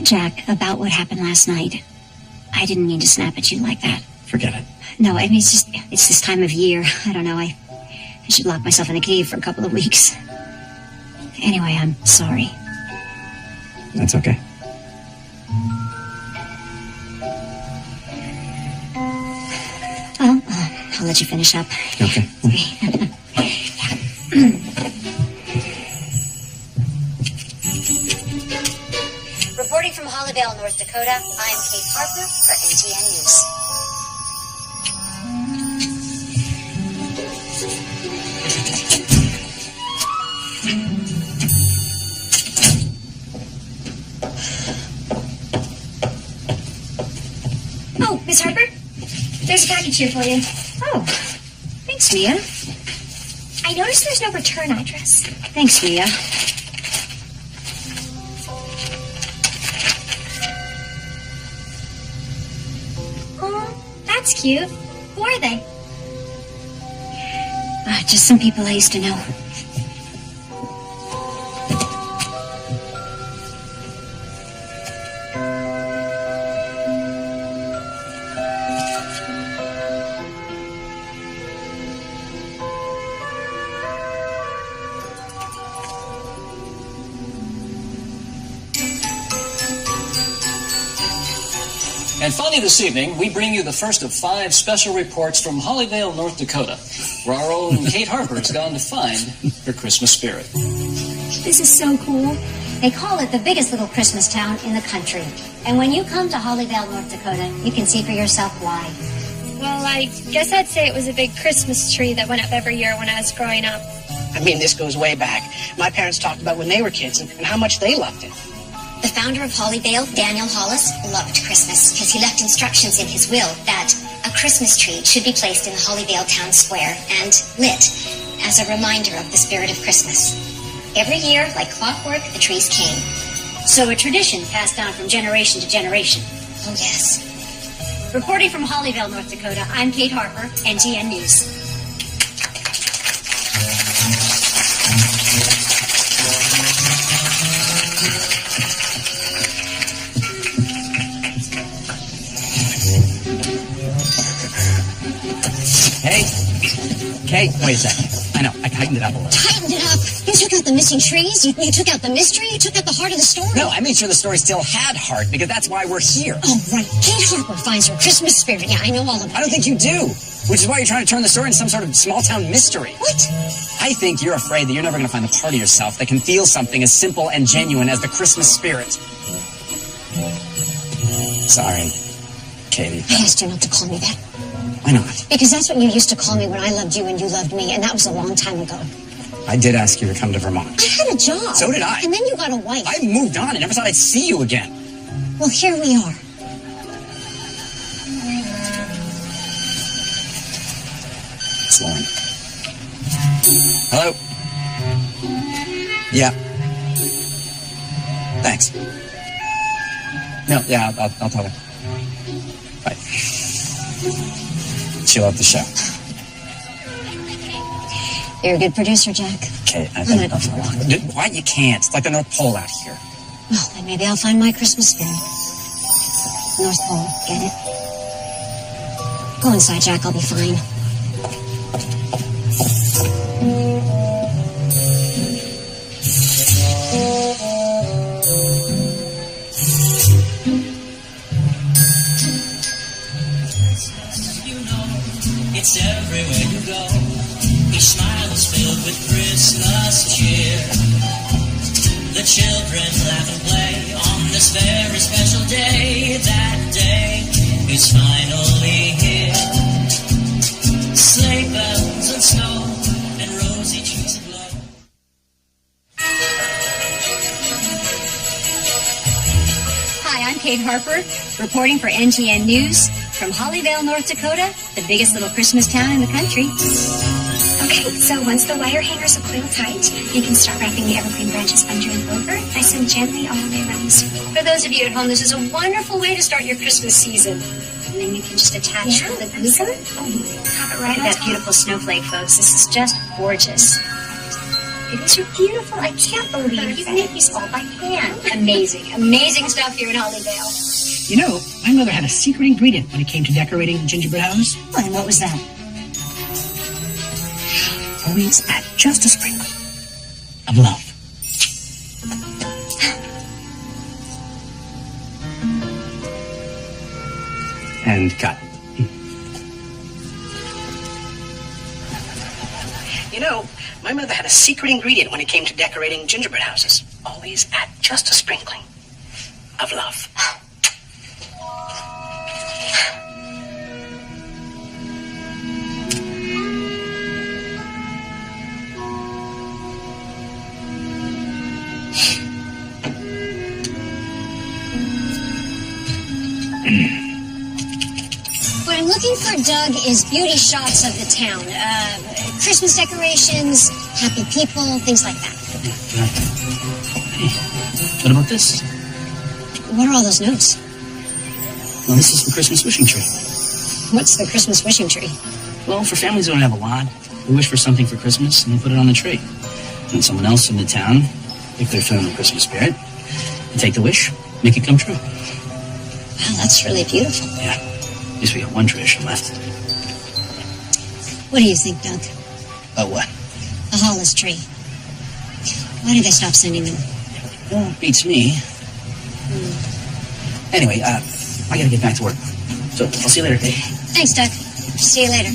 Speaker 6: Jack, about what happened last night. I didn't mean to snap at you like that.
Speaker 5: Forget it.
Speaker 6: No, I mean, it's this time of year. I don't know, I should lock myself in a cave for a couple of weeks. Anyway, I'm sorry.
Speaker 5: That's okay.
Speaker 6: Well, I'll let you finish up.
Speaker 5: Okay.
Speaker 3: Reporting from Hollyvale, North Dakota, I'm Kate Harper for NTN News.
Speaker 4: There's a package here for you.
Speaker 6: Oh, thanks, Mia.
Speaker 4: I noticed there's no return address.
Speaker 6: Thanks, Mia.
Speaker 4: Oh, that's cute. Who are they?
Speaker 6: Just some people I used to know.
Speaker 12: And finally this evening, we bring you the first of 5 special reports from Hollyvale, North Dakota, where our own Kate Harper has gone to find her Christmas spirit.
Speaker 4: This is so cool.
Speaker 3: They call it the biggest little Christmas town in the country. And when you come to Hollyvale, North Dakota, you can see for yourself why.
Speaker 4: Well, I guess I'd say it was a big Christmas tree that went up every year when I was growing up.
Speaker 10: I mean, this goes way back. My parents talked about when they were kids and how much they loved it.
Speaker 3: The founder of Hollyvale, Daniel Hollis, loved Christmas because he left instructions in his will that a Christmas tree should be placed in the Hollyvale town square and lit as a reminder of the spirit of Christmas. Every year, like clockwork, the trees came. So a tradition passed down from generation to generation. Oh, yes. Reporting from Hollyvale, North Dakota, I'm Kate Harper, NTN News.
Speaker 5: Hey, Kate, wait a second. I know, I tightened it up a little.
Speaker 3: Tightened it up? You took out the missing trees? You took out the mystery? You took out the heart of the story?
Speaker 5: No, I made sure the story still had heart because that's why we're here.
Speaker 3: Oh, right. Kate Harper finds her Christmas spirit. Yeah, I know all about it.
Speaker 5: I don't think you do, which is why you're trying to turn the story into some sort of small-town mystery.
Speaker 3: What?
Speaker 5: I think you're afraid that you're never going to find the part of yourself that can feel something as simple and genuine as the Christmas spirit. Sorry, Katie.
Speaker 3: I asked you not to call me that.
Speaker 5: Why not?
Speaker 3: Because that's what you used to call me when I loved you and you loved me, and that was a long time ago.
Speaker 5: I did ask you to come to Vermont.
Speaker 3: I had a job.
Speaker 5: So did I.
Speaker 3: And then you got a wife.
Speaker 5: I moved on and never thought I'd see you again.
Speaker 3: Well, here we are.
Speaker 5: It's Lauren. Hello? Yeah. Thanks. No, yeah, I'll tell her. Bye. She loved the show.
Speaker 3: You're a good producer, Jack.
Speaker 5: Okay, I
Speaker 3: I'm
Speaker 5: think...
Speaker 3: gonna go for a walk.
Speaker 5: Why you can't? It's like the North Pole out here.
Speaker 3: Well, then maybe I'll find my Christmas spirit. North Pole, get it? Go inside, Jack. I'll be fine.
Speaker 13: It's everywhere you go. Each smile is filled with Christmas cheer. The children laugh and play on this very special day. That day is finally here. Sleigh bells and snow and rosy cheeks aglow.
Speaker 3: Hi, I'm Kate Harper, reporting for NTN News from Hollyvale, North Dakota, the biggest little Christmas town in the country.
Speaker 4: Okay, so once the wire hangers are coiled tight, you can start wrapping the evergreen branches under and over, nice and gently all the way around the circle.
Speaker 3: For those of you at home, this is a wonderful way to start your Christmas season. And then you can just attach the glue gun.
Speaker 4: Oh, have it right
Speaker 3: Look
Speaker 4: on
Speaker 3: at that
Speaker 4: top.
Speaker 3: beautiful snowflake, folks. This is just gorgeous.
Speaker 4: It is beautiful. I can't believe you made these all by hand.
Speaker 3: Amazing, amazing stuff here in Hollyvale.
Speaker 10: You know, my mother had a secret ingredient when it came to decorating gingerbread houses.
Speaker 3: Oh, and what was that?
Speaker 10: Always add just a sprinkle of love.
Speaker 5: And cut.
Speaker 10: You know, my mother had a secret ingredient when it came to decorating gingerbread houses. Always add just a sprinkling of love.
Speaker 3: What I'm looking for, Doug, is beauty shots of the town. Christmas decorations, happy people, things like that.
Speaker 11: Hey, what about this?
Speaker 3: What are all those notes?
Speaker 11: Well, this is the Christmas wishing tree.
Speaker 3: What's the Christmas wishing tree?
Speaker 11: Well, for families who don't have a lot, they wish for something for Christmas and they put it on the tree. And someone else in the town, if they're feeling the Christmas spirit, they take the wish, make it come true.
Speaker 3: Wow, that's really beautiful.
Speaker 11: Yeah. At least we got one tradition left.
Speaker 3: What do you think, Doug?
Speaker 11: About what?
Speaker 3: The Hollis tree. Why did they stop sending them?
Speaker 11: Well, beats me. Anyway, I gotta get back to work. So, I'll see you later, Kate.
Speaker 3: Thanks, Doug. See you later.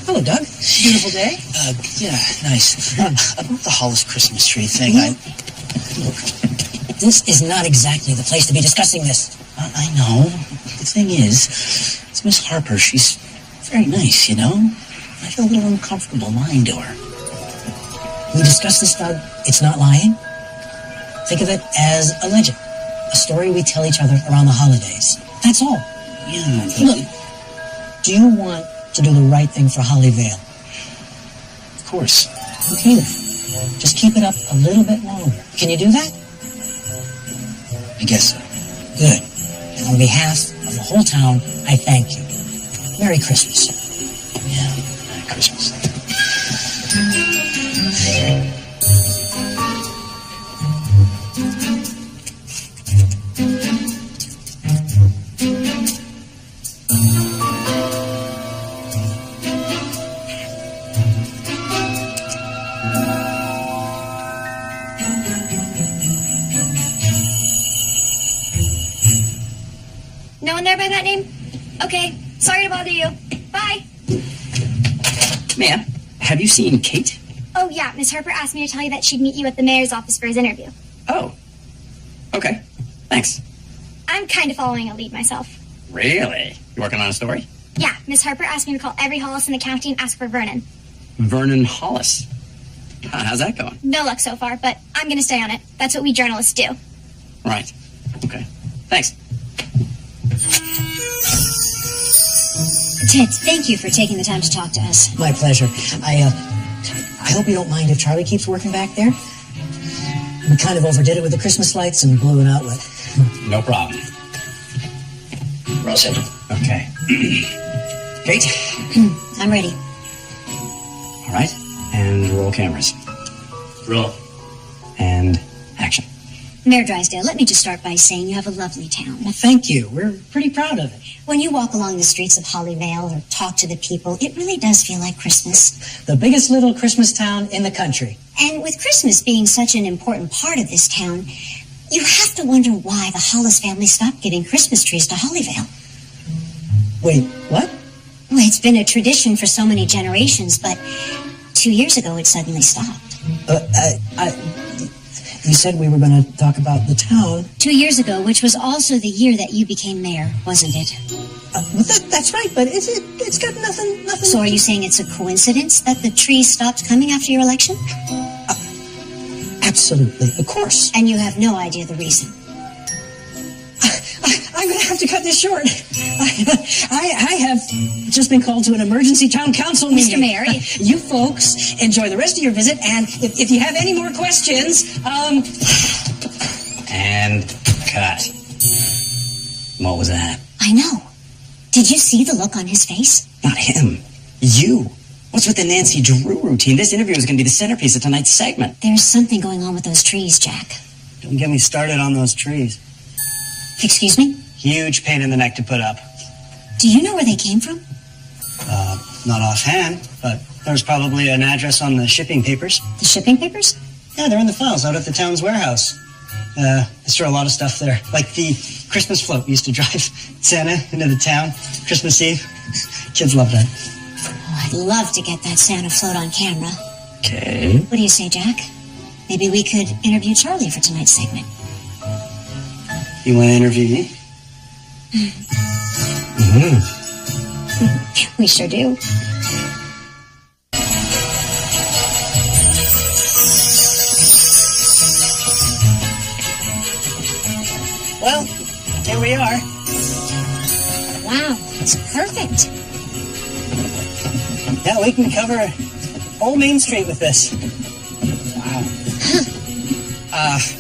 Speaker 9: Hello, Doug. Beautiful day.
Speaker 11: Yeah, nice. About the Hollis Christmas tree thing,
Speaker 9: Look, this is not exactly the place to be discussing this.
Speaker 11: I know. The thing is, it's Miss Harper. She's very nice, you know? I feel a little uncomfortable lying to her.
Speaker 9: We discussed this, Doug. It's not lying. Think of it as a legend. A story we tell each other around the holidays. That's all.
Speaker 11: Yeah, but...
Speaker 9: Look, do you want to do the right thing for Hollyvale?
Speaker 11: Of course.
Speaker 9: Okay, then. Just keep it up a little bit longer. Can you do that?
Speaker 11: I guess so.
Speaker 9: Good. And on behalf of the whole town, I thank you. Merry Christmas.
Speaker 11: Yeah, Merry Christmas.
Speaker 4: No one there by that name? Okay, sorry to bother you. Bye.
Speaker 5: Ma'am, have you seen Kate?
Speaker 4: Oh, yeah, Miss Harper asked me to tell you that she'd meet you at the mayor's office for his interview.
Speaker 5: Oh. Okay. Thanks.
Speaker 4: I'm kind of following a lead myself.
Speaker 5: Really? You working on a story?
Speaker 4: Yeah, Miss Harper asked me to call every Hollis in the county and ask for Vernon.
Speaker 5: Vernon Hollis. How's that going?
Speaker 4: No luck so far, but I'm going to stay on it. That's what we journalists do.
Speaker 5: Right. Okay. Thanks.
Speaker 3: Ted, thank you for taking the time to talk to us.
Speaker 9: My pleasure. I hope you don't mind if Charlie keeps working back there. We kind of overdid it with the Christmas lights and blew an outlet.
Speaker 5: No problem. We're all set. Okay. Kate?
Speaker 3: I'm ready.
Speaker 5: All right. And roll cameras. Roll. And action.
Speaker 3: Mayor Drysdale, let me just start by saying you have a lovely town.
Speaker 9: Well, thank you. We're pretty proud of it.
Speaker 3: When you walk along the streets of Hollyvale or talk to the people, it really does feel like Christmas.
Speaker 9: The biggest little Christmas town in the country.
Speaker 3: And with Christmas being such an important part of this town, you have to wonder why the Hollis family stopped giving Christmas trees to Hollyvale.
Speaker 9: Wait, what?
Speaker 3: Well, it's been a tradition for so many generations, but 2 years ago it suddenly stopped.
Speaker 9: You said we were going to talk about the town.
Speaker 3: 2 years ago, which was also the year that you became mayor, wasn't it?
Speaker 9: That's right, but it's got nothing...
Speaker 3: So are you saying it's a coincidence that the tree stopped coming after your election?
Speaker 9: Absolutely, of course.
Speaker 3: And you have no idea the reason?
Speaker 9: I'm going to have to cut this short. I have just been called to an emergency town council meeting.
Speaker 3: Mr. Mayor.
Speaker 9: You folks enjoy the rest of your visit, and if you have any more questions,
Speaker 5: And cut. What was that?
Speaker 3: I know. Did you see the look on his face?
Speaker 5: Not him. You. What's with the Nancy Drew routine? This interview is going to be the centerpiece of tonight's segment.
Speaker 3: There's something going on with those trees, Jack.
Speaker 14: Don't get me started on those trees.
Speaker 3: Excuse me?
Speaker 14: Huge pain in the neck to put up.
Speaker 3: Do you know where they came from?
Speaker 14: Not offhand, but There was probably an address on the shipping papers.
Speaker 6: The shipping papers?
Speaker 14: Yeah, they're in the files out at the town's warehouse. They store a lot of stuff there. Like the Christmas float. We used to drive Santa into the town Christmas Eve. Kids love that.
Speaker 6: Oh, I'd love to get that Santa float on camera.
Speaker 11: Okay.
Speaker 6: What do you say, Jack? Maybe we could interview Charlie for tonight's segment.
Speaker 14: You want to interview me?
Speaker 6: We sure do.
Speaker 14: Well, here we are.
Speaker 6: Wow, it's perfect.
Speaker 14: Yeah, we can cover whole Main Street with this.
Speaker 5: Wow.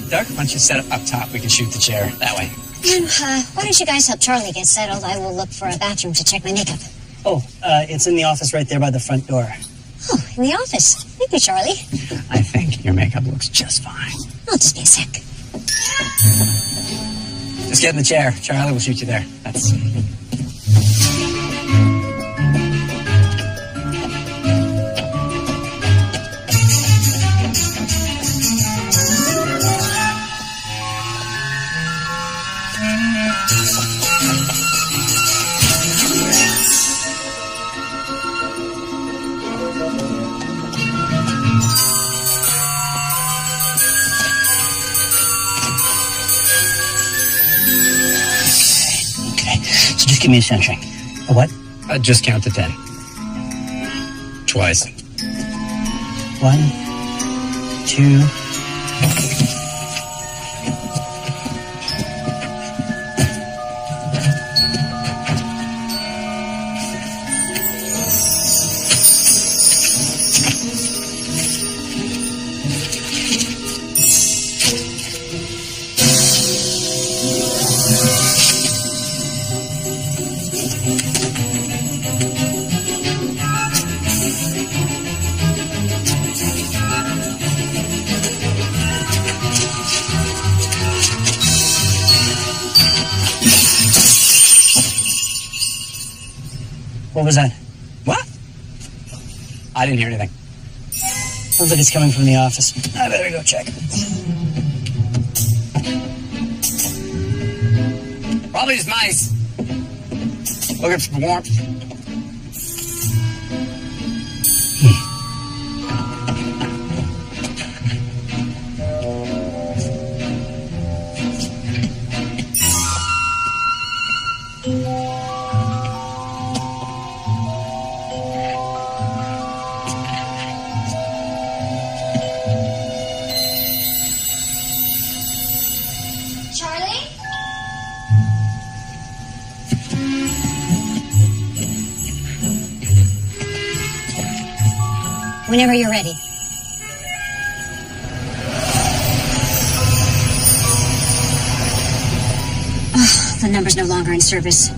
Speaker 5: Doug, why don't you set up top? We can shoot the chair that way.
Speaker 6: And why don't you guys help Charlie get settled? I will look for a bathroom to check my makeup.
Speaker 14: Oh, it's in the office right there by the front door.
Speaker 6: Oh, in the office. Thank you, Charlie.
Speaker 5: I think your makeup looks just fine.
Speaker 6: I'll just be a sec.
Speaker 5: Just get in the chair. Charlie will shoot you there. That's...
Speaker 11: Give me a centering. A what?
Speaker 5: Just count to 10. Twice.
Speaker 14: 1, 2. What was that?
Speaker 5: What? I didn't hear anything.
Speaker 14: Sounds like it's coming from the office. I better go check.
Speaker 5: Probably just mice. Looking for warmth.
Speaker 6: Whenever you're ready. Oh, the number's no longer in service.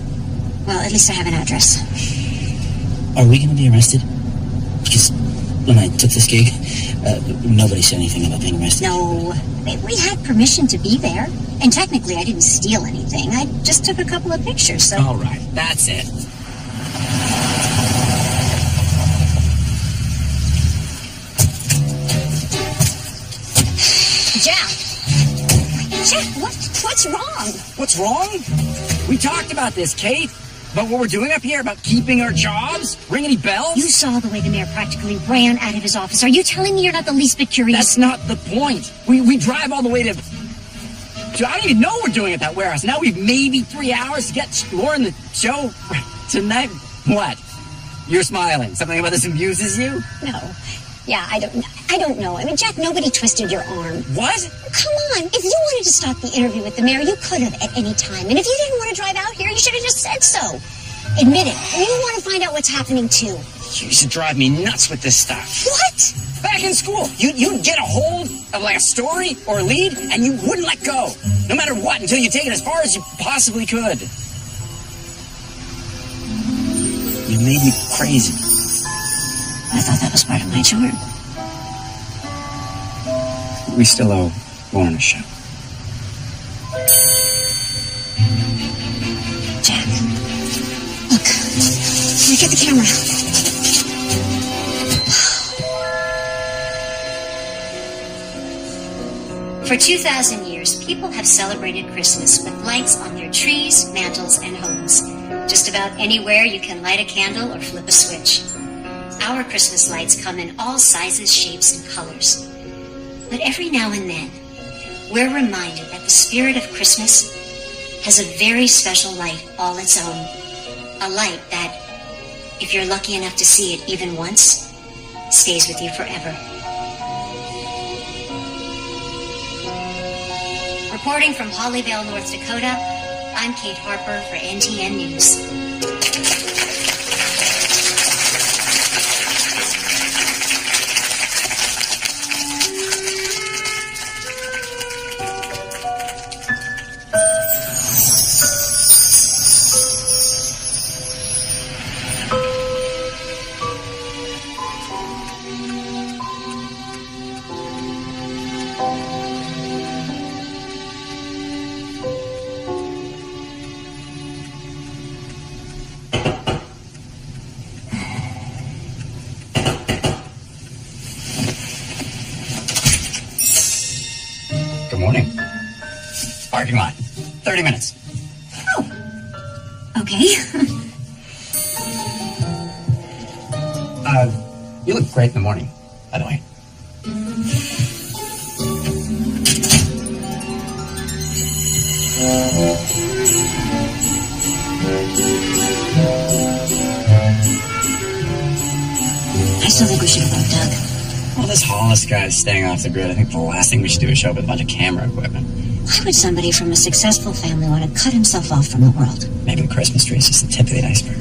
Speaker 6: Well, at least I have an address.
Speaker 11: Are we going to be arrested? Because when I took this gig, nobody said anything about being arrested.
Speaker 6: No, we had permission to be there. And technically, I didn't steal anything. I just took a couple of pictures, so...
Speaker 5: All right, that's it.
Speaker 6: Jack, what's wrong?
Speaker 5: What's wrong? We talked about this, Kate. About what we're doing up here, about keeping our jobs? Ring any bells?
Speaker 6: You saw the way the mayor practically ran out of his office. Are you telling me you're not the least bit curious?
Speaker 5: That's not the point. We drive all the way to... I don't even know what we're doing at that warehouse. Now we've maybe 3 hours to get Lauren the show tonight. What? You're smiling. Something about this amuses you?
Speaker 6: No. Yeah, I don't know. I mean, Jack, nobody twisted your arm.
Speaker 5: What?
Speaker 6: Come on. If you wanted to stop the interview with the mayor, you could have at any time. And if you didn't want to drive out here, you should have just said so. Admit it. And you want to find out what's happening, too.
Speaker 5: You used to drive me nuts with this stuff.
Speaker 6: What?
Speaker 5: Back in school, you'd get a hold of like a story or a lead, and you wouldn't let go. No matter what, until you take it as far as you possibly could.
Speaker 11: You made me crazy.
Speaker 6: I thought that was part of my charm.
Speaker 5: We still owe Lauren a show.
Speaker 6: Jack, look. Let me get the camera.
Speaker 3: For 2,000 years, people have celebrated Christmas with lights on their trees, mantles, and homes. Just about anywhere you can light a candle or flip a switch. Our Christmas lights come in all sizes, shapes, and colors. But every now and then, we're reminded that the spirit of Christmas has a very special light all its own. A light that, if you're lucky enough to see it even once, stays with you forever. Reporting from Hollyvale, North Dakota, I'm Kate Harper for NTN News.
Speaker 5: Good morning. Parking lot. 30 minutes.
Speaker 3: Okay.
Speaker 5: You look great in the morning, by the way.
Speaker 6: I still think we should vote Doug.
Speaker 5: Well, this Hollis guy is staying off the grid. I think the last thing we should do is show up with a bunch of camera equipment.
Speaker 6: Why would somebody from a successful family want to cut himself off from the world?
Speaker 5: Maybe the Christmas tree is just the tip of the iceberg.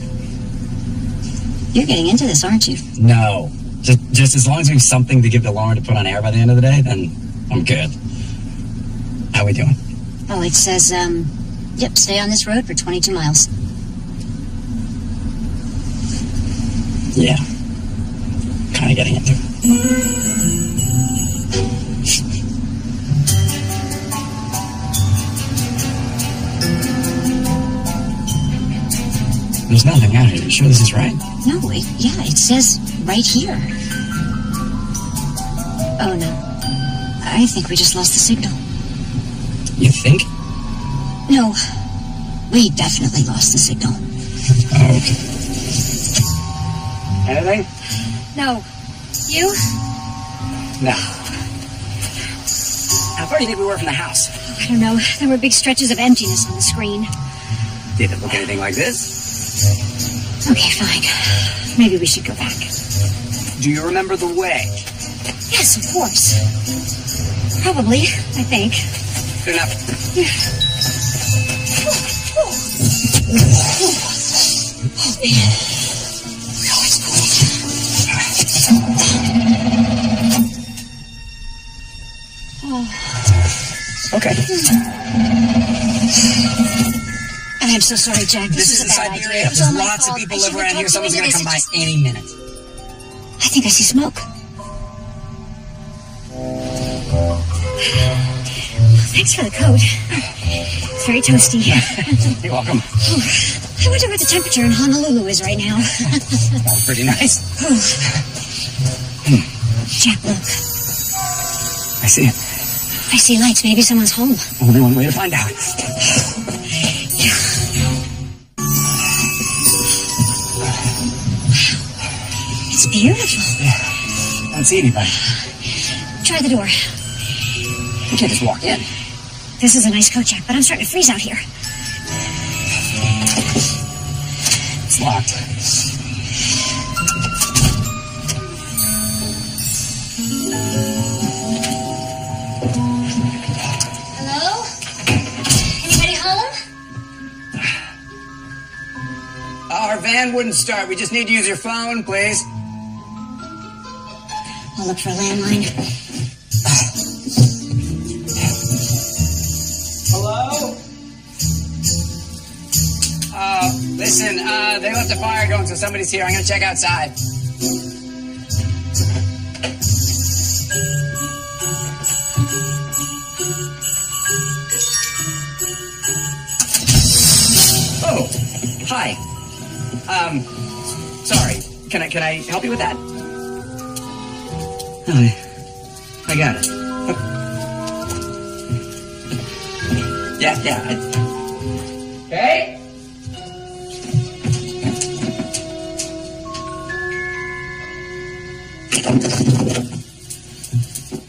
Speaker 6: You're getting into this, aren't you?
Speaker 5: No. Just as long as we have something to give to Lauren to put on air by the end of the day, then I'm good. How we doing?
Speaker 6: Oh, it says, yep, stay on this road for 22 miles.
Speaker 5: Yeah. Kind of getting into it. There's nothing out here. You sure this is right?
Speaker 6: No, it says right here. Oh, no. I think we just lost the signal.
Speaker 5: You think?
Speaker 6: No, we definitely lost the signal.
Speaker 5: Oh, okay. Anything?
Speaker 3: No. You?
Speaker 5: No. How far do you think we were from the house?
Speaker 3: I don't know. There were big stretches of emptiness on the screen.
Speaker 5: Did it look anything like this?
Speaker 3: Okay, fine. Maybe we should go back.
Speaker 5: Do you remember the way?
Speaker 3: Yes, of course. Probably, I think.
Speaker 5: Good enough.
Speaker 3: Oh, man.
Speaker 5: Okay.
Speaker 3: I'm so sorry, Jack.
Speaker 5: This isn't Siberia. There's lots of people live around here. Someone's going to come by any minute.
Speaker 3: I think I see smoke. Thanks for the coat. It's very toasty.
Speaker 5: You're welcome.
Speaker 3: I wonder what the temperature in Honolulu is right now.
Speaker 5: Pretty nice.
Speaker 3: Jack, look.
Speaker 5: I see it.
Speaker 3: I see lights. Maybe someone's home.
Speaker 5: Only one way to find out.
Speaker 3: It's beautiful.
Speaker 5: Yeah. I don't see anybody.
Speaker 3: Try the door.
Speaker 5: You can't just walk in.
Speaker 3: This is a nice coat, Jack, but I'm starting to freeze out here.
Speaker 5: It's locked.
Speaker 3: Hello? Anybody home?
Speaker 5: Our van wouldn't start. We just need to use your phone, please.
Speaker 3: I'll look for a landline.
Speaker 5: Hello? Listen, they left a fire going, so somebody's here. I'm gonna check outside. Oh, hi. Sorry. Can I help you with that? I got it. Yeah. Okay?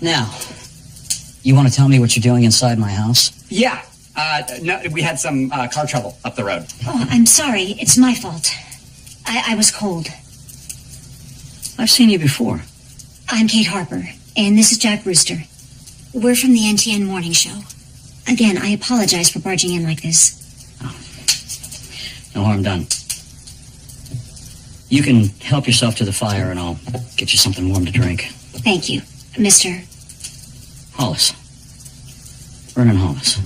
Speaker 9: Now, you want to tell me what you're doing inside my house?
Speaker 5: Yeah. No, we had some car trouble up the road.
Speaker 3: Oh, I'm sorry. It's my fault. I was cold.
Speaker 9: I've seen you before.
Speaker 3: I'm Kate Harper, and this is Jack Brewster. We're from the NTN Morning Show. Again, I apologize for barging in like this.
Speaker 9: No harm done. You can help yourself to the fire, and I'll get you something warm to drink.
Speaker 3: Thank you, Mr.
Speaker 9: Hollis. Vernon Hollis.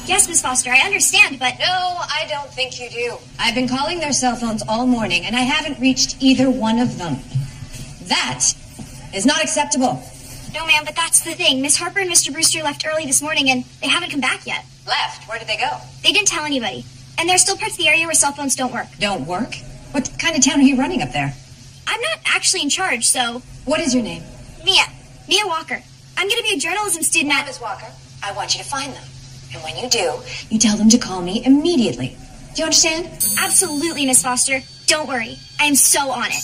Speaker 4: Yes, Miss Foster, I understand, but...
Speaker 8: No, I don't think you do. I've been calling their cell phones all morning, and I haven't reached either one of them. That is not acceptable.
Speaker 4: No, ma'am, but that's the thing. Miss Harper and Mr. Brewster left early this morning, and they haven't come back yet.
Speaker 8: Left? Where did they go?
Speaker 4: They didn't tell anybody. And there's still parts of the area where cell phones don't work.
Speaker 8: Don't work? What kind of town are you running up there?
Speaker 4: I'm not actually in charge, so...
Speaker 8: What is your name?
Speaker 4: Mia Walker. I'm going to be a journalism student at...
Speaker 8: Miss Walker, I want you to find them. And when you do, you tell them to call me immediately. Do you understand?
Speaker 4: Absolutely, Miss Foster. Don't worry. I am so on it.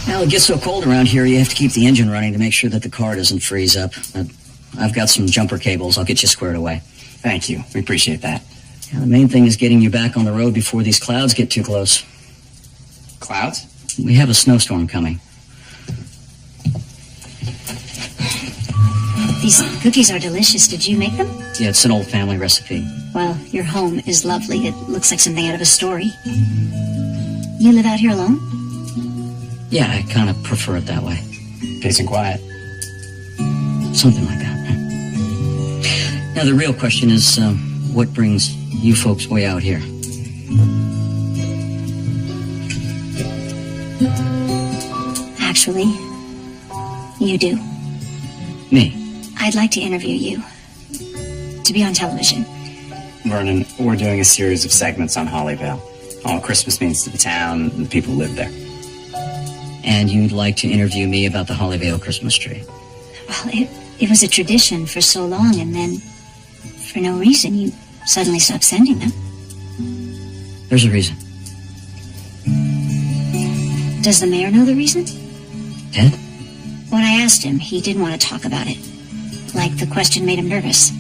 Speaker 9: Well, it gets so cold around here, you have to keep the engine running to make sure that the car doesn't freeze up. I've got some jumper cables. I'll get you squared away.
Speaker 5: Thank you. We appreciate that.
Speaker 9: Yeah, the main thing is getting you back on the road before these clouds get too close.
Speaker 5: Clouds?
Speaker 9: We have a snowstorm coming.
Speaker 3: These cookies are delicious. Did you make them?
Speaker 9: Yeah, it's an old family recipe.
Speaker 3: Well, your home is lovely. It looks like something out of a story. You live out here alone?
Speaker 9: Yeah, I kind of prefer it that way.
Speaker 5: Peace and quiet.
Speaker 9: Something like that. Now, the real question is, what brings you folks way out here?
Speaker 3: Actually, you do.
Speaker 9: Me?
Speaker 3: I'd like to interview you. To be on television.
Speaker 5: Vernon, we're doing a series of segments on Hollyvale. All Christmas means to the town and the people who live there.
Speaker 9: And you'd like to interview me about the Hollyvale Christmas tree?
Speaker 3: Well, it was a tradition for so long, and then, for no reason, you suddenly stopped sending them.
Speaker 9: There's a reason.
Speaker 3: Does the mayor know the reason?
Speaker 9: Ted?
Speaker 3: When I asked him, he didn't want to talk about it. Like the question made him nervous.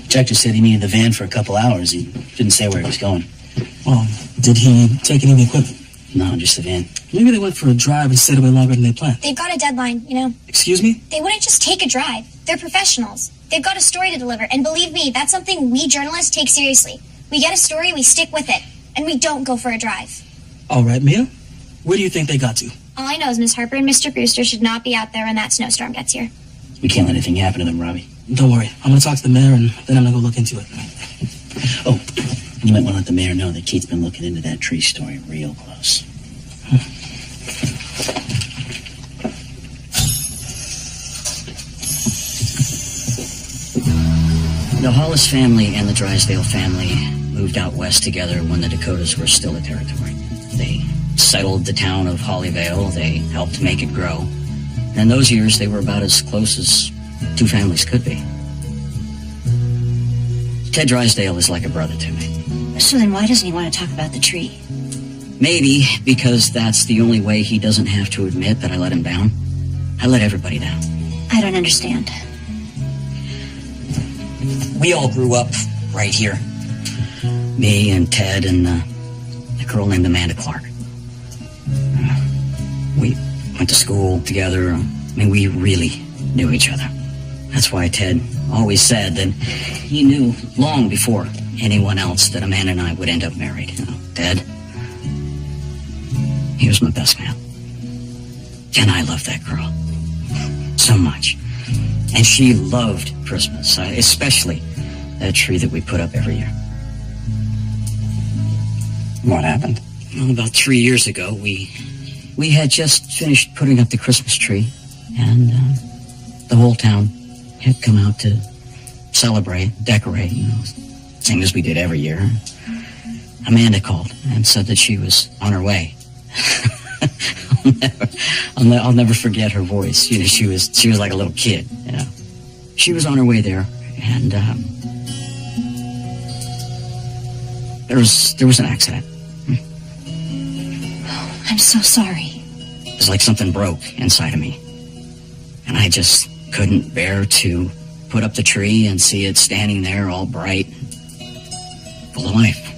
Speaker 11: Jack just said he needed the van for a couple hours. He didn't say where he was going.
Speaker 14: Well, did he take any of the equipment?
Speaker 11: No, just the van.
Speaker 14: Maybe they went for a drive and stayed away longer than they planned.
Speaker 4: They've got a deadline, you know.
Speaker 14: Excuse me?
Speaker 4: They wouldn't just take a drive. They're professionals. They've got a story to deliver, and believe me, that's something we journalists take seriously. We get a story, we stick with it, and we don't go for a drive.
Speaker 14: All right, Mia. Where do you think they got to?
Speaker 4: All I know is Miss Harper and Mr. Brewster should not be out there when that snowstorm gets here.
Speaker 11: We can't let anything happen to them, Robbie.
Speaker 14: Don't worry. I'm going to talk to the mayor, and then I'm going to go look into it.
Speaker 11: Oh, you might want to let the mayor know that Kate's been looking into that tree story real close.
Speaker 9: The Hollis family and the Drysdale family moved out west together when the Dakotas were still a territory. They settled the town of Hollyvale. They helped make it grow. And in those years, they were about as close as two families could be. Ted Drysdale is like a brother to me.
Speaker 3: So then why doesn't he want to talk about the tree?
Speaker 9: Maybe because that's the only way he doesn't have to admit that I let him down. I let everybody down.
Speaker 3: I don't understand.
Speaker 9: We all grew up right here. Me and Ted and a girl named Amanda Clark. We went to school together. I mean, we really knew each other. That's why Ted always said that he knew long before anyone else that Amanda and I would end up married. You know, Ted, he was my best man. And I loved that girl so much. And she loved Christmas, especially that tree that we put up every year.
Speaker 5: What happened?
Speaker 9: Well, about 3 years ago, we had just finished putting up the Christmas tree, and the whole town had come out to celebrate, decorate, same as we did every year. Amanda called and said that she was on her way. I'll never forget her voice. She was like a little kid. She was on her way there, and there was an accident.
Speaker 3: Oh, I'm so sorry.
Speaker 9: It was like something broke inside of me, and I just couldn't bear to put up the tree and see it standing there all bright, full of life.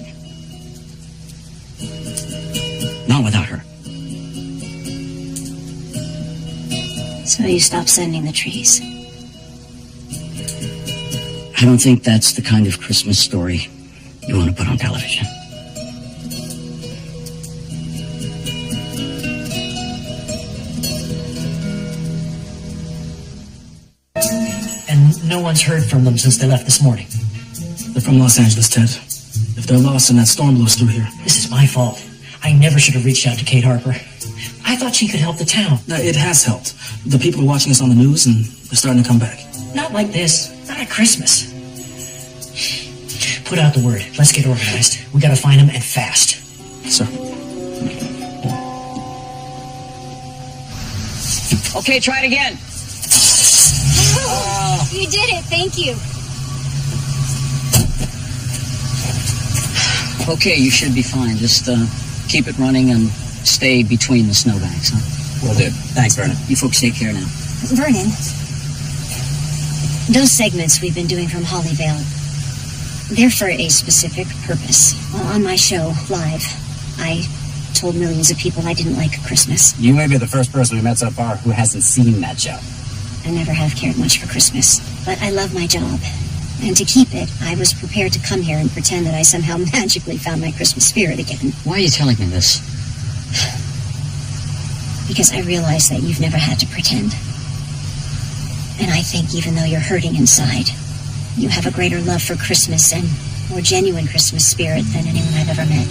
Speaker 9: Not without her.
Speaker 3: So you stopped sending the trees.
Speaker 9: I don't think that's the kind of Christmas story you want to put on television.
Speaker 10: And no one's heard from them since they left this morning.
Speaker 11: They're from Los Angeles, Ted. If they're lost and that storm blows through here.
Speaker 10: This is my fault. I never should have reached out to Kate Harper. I thought she could help the town.
Speaker 11: No, it has helped. The people are watching us on the news and they're starting to come back.
Speaker 10: Not like this. Not at Christmas. Put out the word. Let's get organized. We gotta find them, and fast.
Speaker 11: Sir.
Speaker 5: Okay, try it again.
Speaker 4: Oh, you did it. Thank you.
Speaker 9: Okay, you should be fine. Just keep it running and stay between the snowbanks, huh?
Speaker 5: Will do. Thanks, Vernon.
Speaker 9: You folks take care now.
Speaker 3: Vernon, those segments we've been doing from Hollyvale, they're for a specific purpose. On my show, live, I told millions of people I didn't like Christmas.
Speaker 5: You may be the first person we met so far who hasn't seen that show.
Speaker 3: I never have cared much for Christmas, but I love my job. And to keep it, I was prepared to come here and pretend that I somehow magically found my Christmas spirit again.
Speaker 9: Why are you telling me this?
Speaker 3: Because I realize that you've never had to pretend. And I think even though you're hurting inside, you have a greater love for Christmas and more genuine Christmas spirit than anyone I've ever met.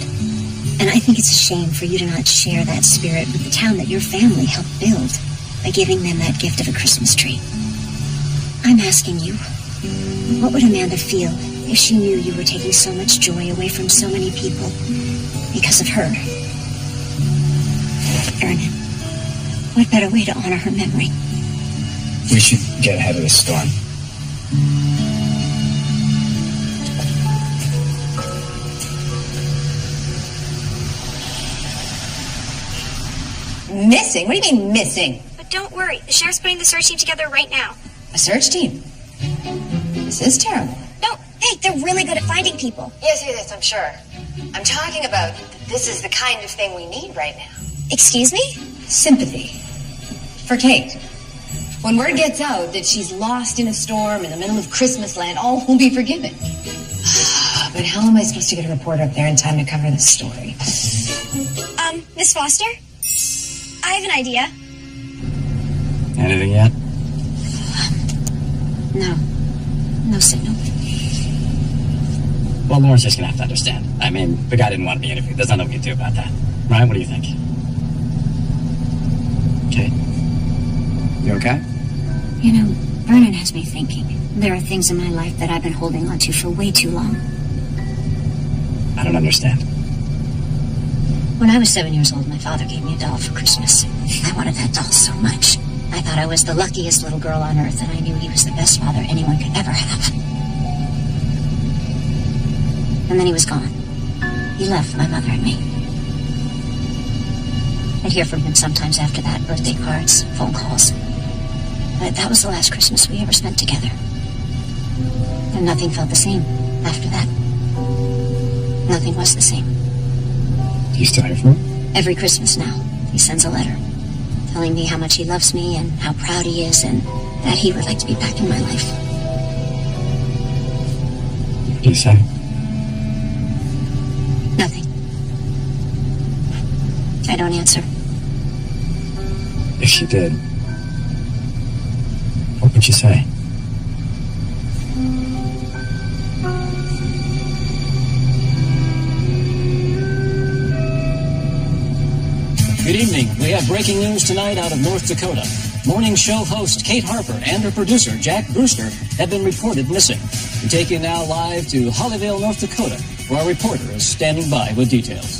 Speaker 3: And I think it's a shame for you to not share that spirit with the town that your family helped build by giving them that gift of a Christmas tree. I'm asking you, what would Amanda feel if she knew you were taking so much joy away from so many people because of her? Vernon, what better way to honor her memory?
Speaker 5: We should get ahead of this storm.
Speaker 8: Missing? What do you mean missing?
Speaker 4: But don't worry. The sheriff's putting the search team together right now.
Speaker 8: A search team? This is terrible.
Speaker 4: No, hey, they're really good at finding people.
Speaker 8: Yes, I'm sure. I'm talking about this is the kind of thing we need right now.
Speaker 4: Excuse me?
Speaker 8: Sympathy. For Kate. When word gets out that she's lost in a storm in the middle of Christmas land, all will be forgiven. But how am I supposed to get a reporter up there in time to cover this story?
Speaker 4: Miss Foster? I have an idea.
Speaker 5: Anything yet?
Speaker 3: No signal.
Speaker 5: Well, Lauren's just gonna have to understand. I mean, the guy didn't want to be interviewed. There's nothing we can do about that. Right? What do you think? Okay. You okay?
Speaker 3: You know, Vernon has me thinking. There are things in my life that I've been holding on to for way too long.
Speaker 5: I don't understand.
Speaker 3: When I was 7 years old, my father gave me a doll for Christmas. I wanted that doll so much. I thought I was the luckiest little girl on earth, and I knew he was the best father anyone could ever have. And then he was gone. He left my mother and me. I'd hear from him sometimes after that, birthday cards, phone calls. But that was the last Christmas we ever spent together. And nothing felt the same after that. Nothing was the same.
Speaker 5: Do you still hear from him?
Speaker 3: Every Christmas now, he sends a letter telling me how much he loves me and how proud he is and that he would like to be back in my life.
Speaker 5: What do you say?
Speaker 3: Nothing. I don't answer.
Speaker 5: If you did, what would you say?
Speaker 12: Good evening. We have breaking news tonight out of North Dakota. Morning show host Kate Harper and her producer Jack Brewster have been reported missing. We take you now live to Hollyvale, North Dakota, where our reporter is standing by with details.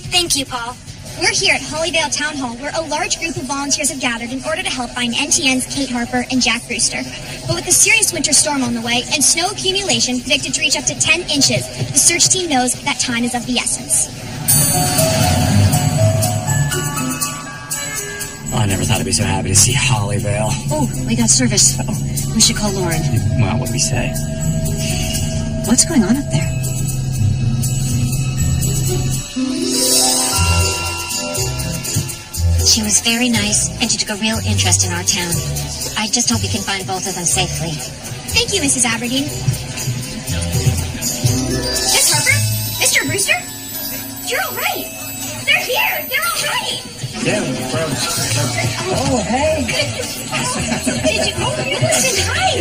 Speaker 4: Thank you, Paul. We're here at Hollyvale Town Hall, where a large group of volunteers have gathered in order to help find NTN's Kate Harper and Jack Brewster. But with a serious winter storm on the way and snow accumulation predicted to reach up to 10 inches, the search team knows that time is of the essence.
Speaker 5: Oh, I never thought I'd be so happy to see Hollyvale.
Speaker 3: Oh, we got service. We should call Lauren.
Speaker 5: Well, what do we say?
Speaker 3: What's going on up there? She was very nice, and she took a real interest in our town. I just hope we can find both of them safely.
Speaker 4: Thank you, Mrs. Aberdeen. Miss Harper? Mr. Brewster? You're all right. They're here. They're all right.
Speaker 5: Oh, hey.
Speaker 4: Did you? Oh, listen, hi.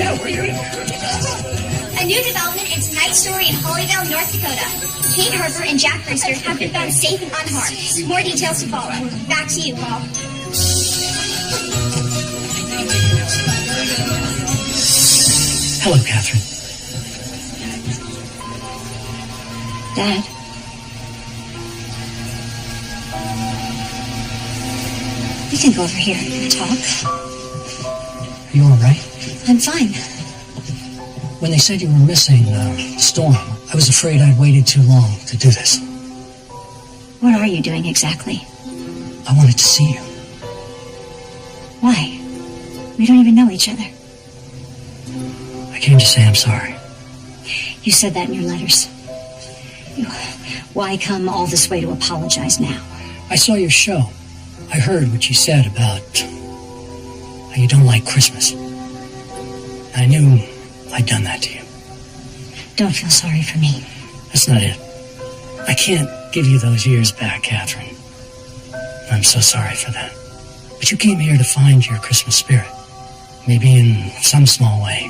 Speaker 4: A new development in tonight's story in Hollyvale, North Dakota. Kate Harper and Jack Brewster have been found safe and unharmed. More details to follow. Back to you, Paul.
Speaker 11: Hello, Catherine.
Speaker 3: Dad? We can go over here and talk.
Speaker 11: Are you all right?
Speaker 3: I'm fine.
Speaker 11: When they said you were missing, Storm, I was afraid I'd waited too long to do this.
Speaker 3: What are you doing exactly?
Speaker 11: I wanted to see you.
Speaker 3: Why? We don't even know each other.
Speaker 11: I came to say I'm sorry.
Speaker 3: You said that in your letters. Why come all this way to apologize now?
Speaker 11: I saw your show. I heard what you said about how you don't like Christmas. I knew I'd done that to you.
Speaker 3: Don't feel sorry for me.
Speaker 11: That's not it. I can't give you those years back, Catherine. I'm so sorry for that. But you came here to find your Christmas spirit. Maybe in some small way.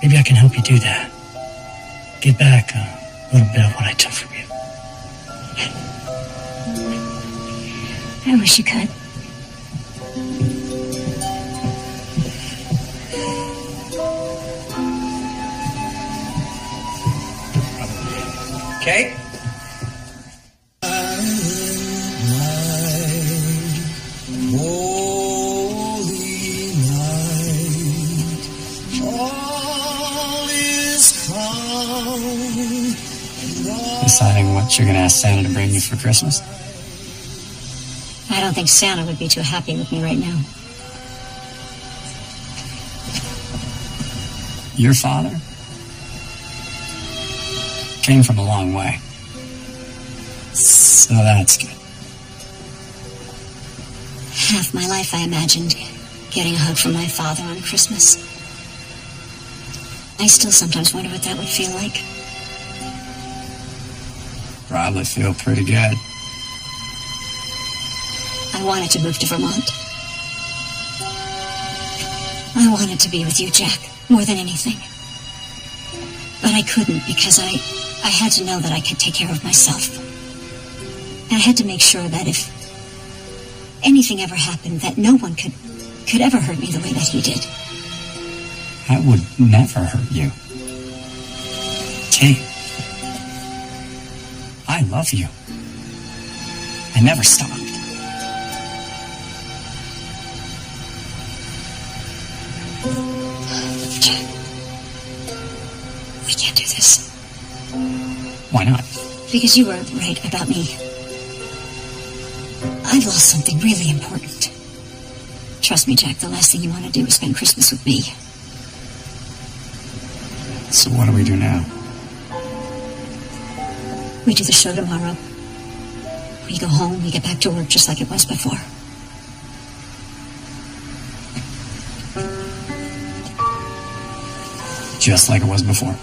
Speaker 11: Maybe I can help you do that. Get back a little bit of what I took from you.
Speaker 3: I wish you could.
Speaker 5: Kate? Deciding what you're going to ask Santa to bring you for Christmas?
Speaker 3: I don't think Santa would be too happy with me right now.
Speaker 5: Your father came from a long way. So that's good.
Speaker 3: Half my life I imagined getting a hug from my father on Christmas. I still sometimes wonder what that would feel like.
Speaker 5: Probably feel pretty good.
Speaker 3: I wanted to move to Vermont. I wanted to be with you, Jack, more than anything. But I couldn't because I had to know that I could take care of myself. And I had to make sure that if anything ever happened, that no one could ever hurt me the way that he did.
Speaker 5: I would never hurt you. Kate, I love you. I never stopped.
Speaker 3: Jack, we can't do this.
Speaker 5: Why not?
Speaker 3: Because you were right about me. I've lost something really important. Trust me, Jack, the last thing you want to do is spend Christmas with me.
Speaker 5: So what do we do now?
Speaker 3: We do the show tomorrow. We go home, we get back to work just like it was before.
Speaker 5: Just like it was before.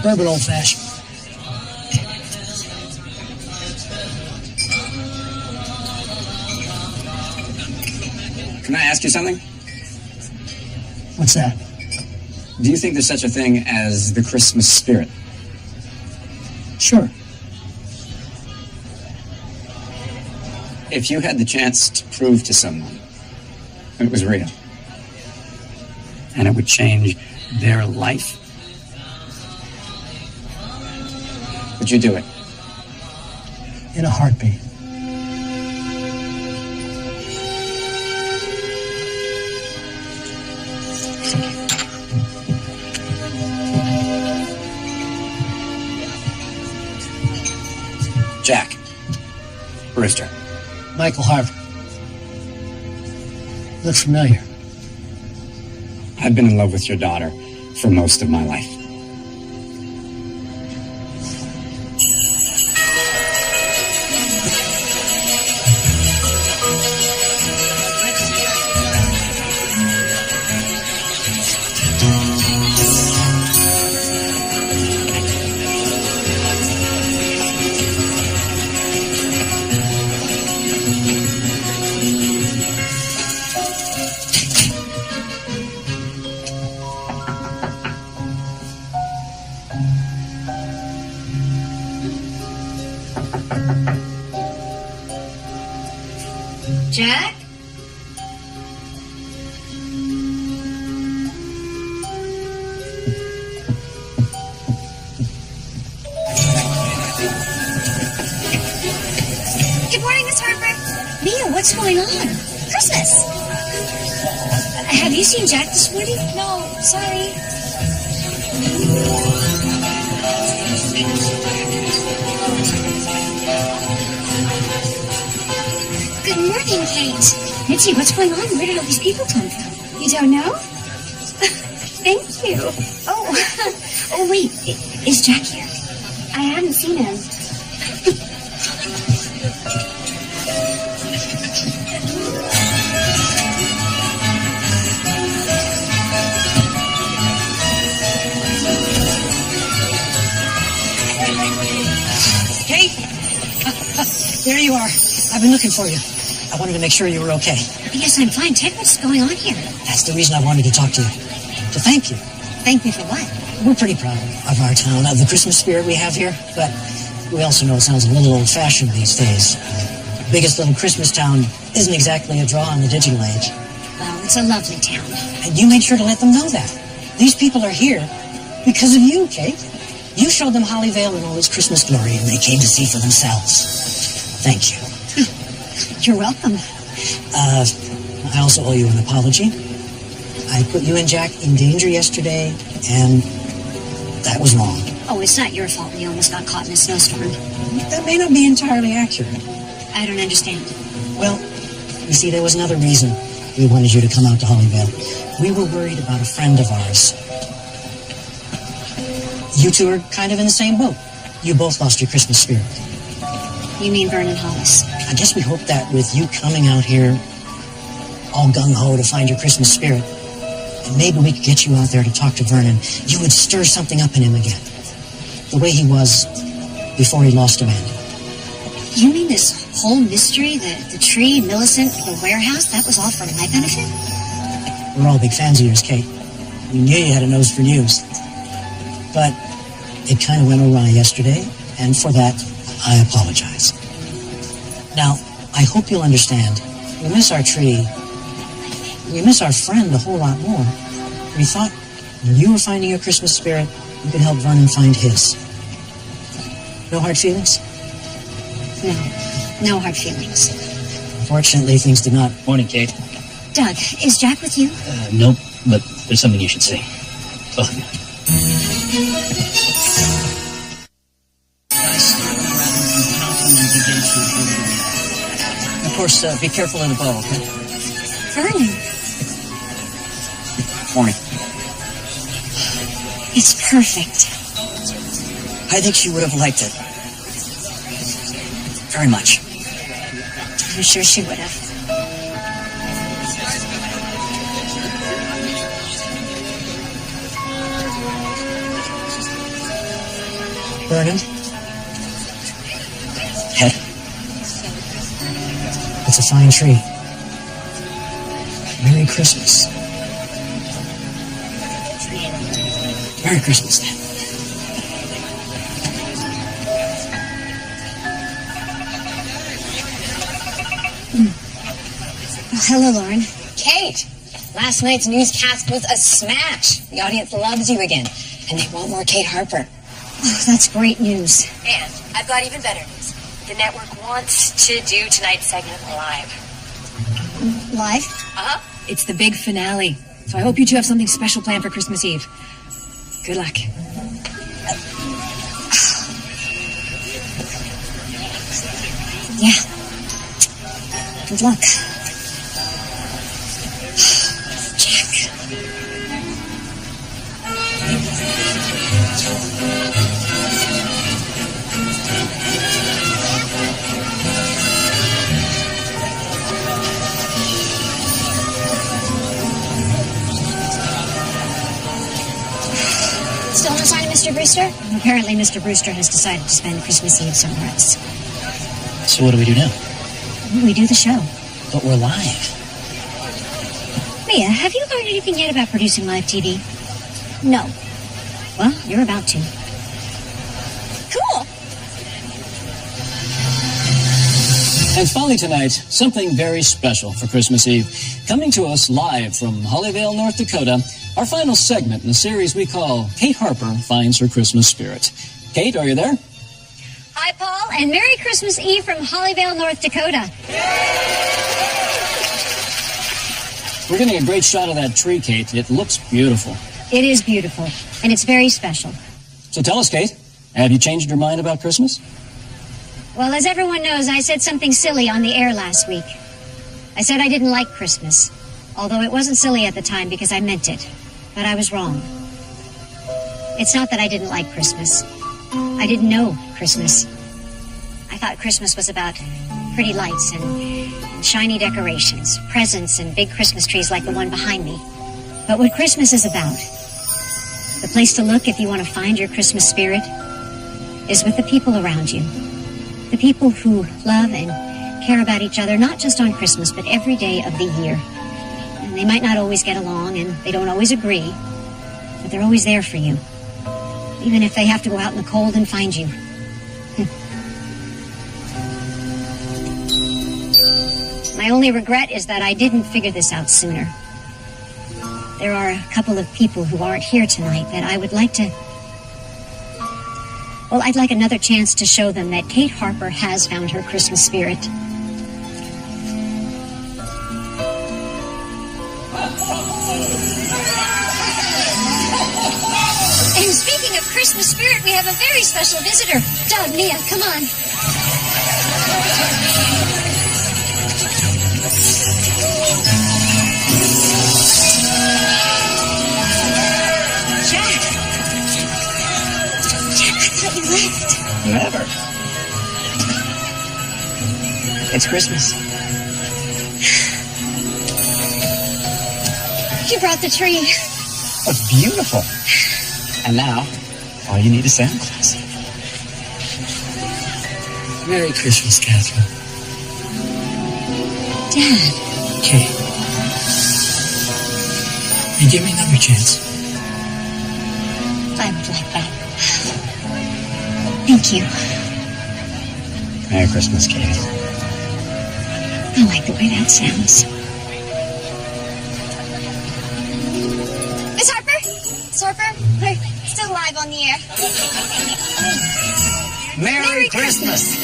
Speaker 11: Bourbon old-fashioned.
Speaker 5: Can I ask you something?
Speaker 11: What's that?
Speaker 5: Do you think there's such a thing as the Christmas spirit?
Speaker 11: Sure.
Speaker 5: If you had the chance to prove to someone that it was real, and it would change their life, would you do it?
Speaker 11: In a heartbeat.
Speaker 5: Jack Brewster.
Speaker 11: Michael Harper. Look familiar.
Speaker 5: I've been in love with your daughter for most of my life.
Speaker 3: Jack?
Speaker 4: Good morning, Miss Harper.
Speaker 3: Mia, what's going on?
Speaker 4: Christmas.
Speaker 3: Have you seen Jack this morning?
Speaker 4: No, sorry.
Speaker 3: Good morning, Kate. Mitzi, what's going on? Where did all these people come from?
Speaker 4: You don't know?
Speaker 3: Thank you. Oh, wait. Is Jack here?
Speaker 4: I haven't seen him.
Speaker 10: Kate? There you are. I've been looking for you. I wanted to make sure you were okay.
Speaker 3: Yes, I'm fine. Ted, what's going on here?
Speaker 10: That's the reason I wanted to talk to you. To thank you.
Speaker 3: Thank me for what?
Speaker 10: We're pretty proud of our town, of the Christmas spirit we have here, but we also know it sounds a little old-fashioned these days. The biggest little Christmas town isn't exactly a draw in the digital age.
Speaker 3: Well, it's a lovely town.
Speaker 10: And you made sure to let them know that. These people are here because of you, Kate. You showed them Hollyvale in all its Christmas glory, and they came to see for themselves. Thank you.
Speaker 3: You're welcome.
Speaker 10: I also owe you an apology. I put you and Jack in danger yesterday, and that was wrong.
Speaker 3: Oh, it's not your fault we almost got caught in a snowstorm.
Speaker 10: That may not be entirely accurate.
Speaker 3: I don't understand.
Speaker 10: Well, you see, there was another reason we wanted you to come out to Hollyvale. We were worried about a friend of ours. You two are kind of in the same boat. You both lost your Christmas spirit.
Speaker 3: You mean Vernon Hollis?
Speaker 10: I guess we hope that with you coming out here all gung-ho to find your Christmas spirit, and maybe we could get you out there to talk to Vernon, you would stir something up in him again. The way he was before he lost Amanda.
Speaker 3: You mean this whole mystery, the tree, Millicent, the warehouse, that was all for my benefit?
Speaker 10: We're all big fans of yours, Kate. We knew you had a nose for news. But it kind of went awry yesterday, and for that, I apologize. Now, I hope you'll understand, we miss our tree. We miss our friend a whole lot more. We thought when you were finding your Christmas spirit, you could help Vernon find his. No hard feelings?
Speaker 3: No hard feelings.
Speaker 10: Fortunately, things did not.
Speaker 11: Morning, Kate.
Speaker 3: Doug, is Jack with you?
Speaker 11: Nope, but there's something you should see. Both of you.
Speaker 10: Of course, be careful of the bow, okay?
Speaker 3: Vernon.
Speaker 5: Morning.
Speaker 3: It's perfect.
Speaker 10: I think she would have liked it. Very much.
Speaker 3: I'm sure she would have.
Speaker 11: Vernon? Pet? It's a fine tree. Merry Christmas. Merry Christmas, then.
Speaker 6: Hello, Lauren.
Speaker 8: Kate, last night's newscast was a smash. The audience loves you again, and they want more Kate Harper.
Speaker 6: Oh, that's great news.
Speaker 15: And I've got even better news. The network wants to do tonight's segment live.
Speaker 6: Live?
Speaker 15: Uh-huh.
Speaker 8: It's the big finale, so I hope you two have something special planned for Christmas Eve. Good luck.
Speaker 6: Yeah. Good luck. Still no sign of Mr. Brewster?
Speaker 3: Apparently, Mr. Brewster has decided to spend Christmas Eve somewhere else.
Speaker 11: So what do we do now?
Speaker 3: We do the show.
Speaker 11: But we're live.
Speaker 3: Mia, have you learned anything yet about producing live TV?
Speaker 6: No.
Speaker 3: Well, you're about to.
Speaker 6: Cool.
Speaker 12: And finally tonight, something very special for Christmas Eve. Coming to us live from Hollyvale, North Dakota, our final segment in the series we call Kate Harper Finds Her Christmas Spirit. Kate, are you there?
Speaker 3: Hi, Paul, and Merry Christmas Eve from Hollyvale, North Dakota.
Speaker 12: We're getting a great shot of that tree, Kate. It looks beautiful.
Speaker 3: It is beautiful, and it's very special.
Speaker 12: So tell us, Kate, have you changed your mind about Christmas?
Speaker 3: Well, as everyone knows, I said something silly on the air last week. I said I didn't like Christmas, although it wasn't silly at the time because I meant it. But I was wrong. It's not that I didn't like Christmas. I didn't know Christmas. I thought Christmas was about pretty lights and shiny decorations, presents and big Christmas trees like the one behind me. But what Christmas is about, the place to look if you want to find your Christmas spirit, is with the people around you. The people who love and care about each other, not just on Christmas, but every day of the year. And they might not always get along, and they don't always agree, but they're always there for you, even if they have to go out in the cold and find you. My only regret is that I didn't figure this out sooner. There are a couple of people who aren't here tonight that I would like to... Well, I'd like another chance to show them that Kate Harper has found her Christmas spirit.
Speaker 6: And speaking of Christmas spirit, we have a very special visitor. Doug, Mia, come on. Jack, I thought you left.
Speaker 11: Never. It's Christmas.
Speaker 6: You brought the tree.
Speaker 11: Oh, it's beautiful. And now, all you need is Santa Claus. Merry Christmas, Catherine.
Speaker 6: Dad.
Speaker 11: Kate. Hey, give me another chance.
Speaker 6: I would like that. Thank you.
Speaker 11: Merry Christmas, Kate.
Speaker 6: I like the way that sounds. Miss Harper? Miss Harper? We're still live on the air.
Speaker 11: Merry Christmas.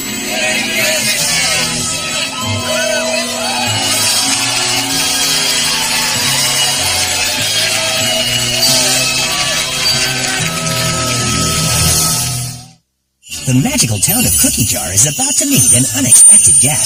Speaker 16: The magical town of Cookie Jar is about to meet an unexpected guest.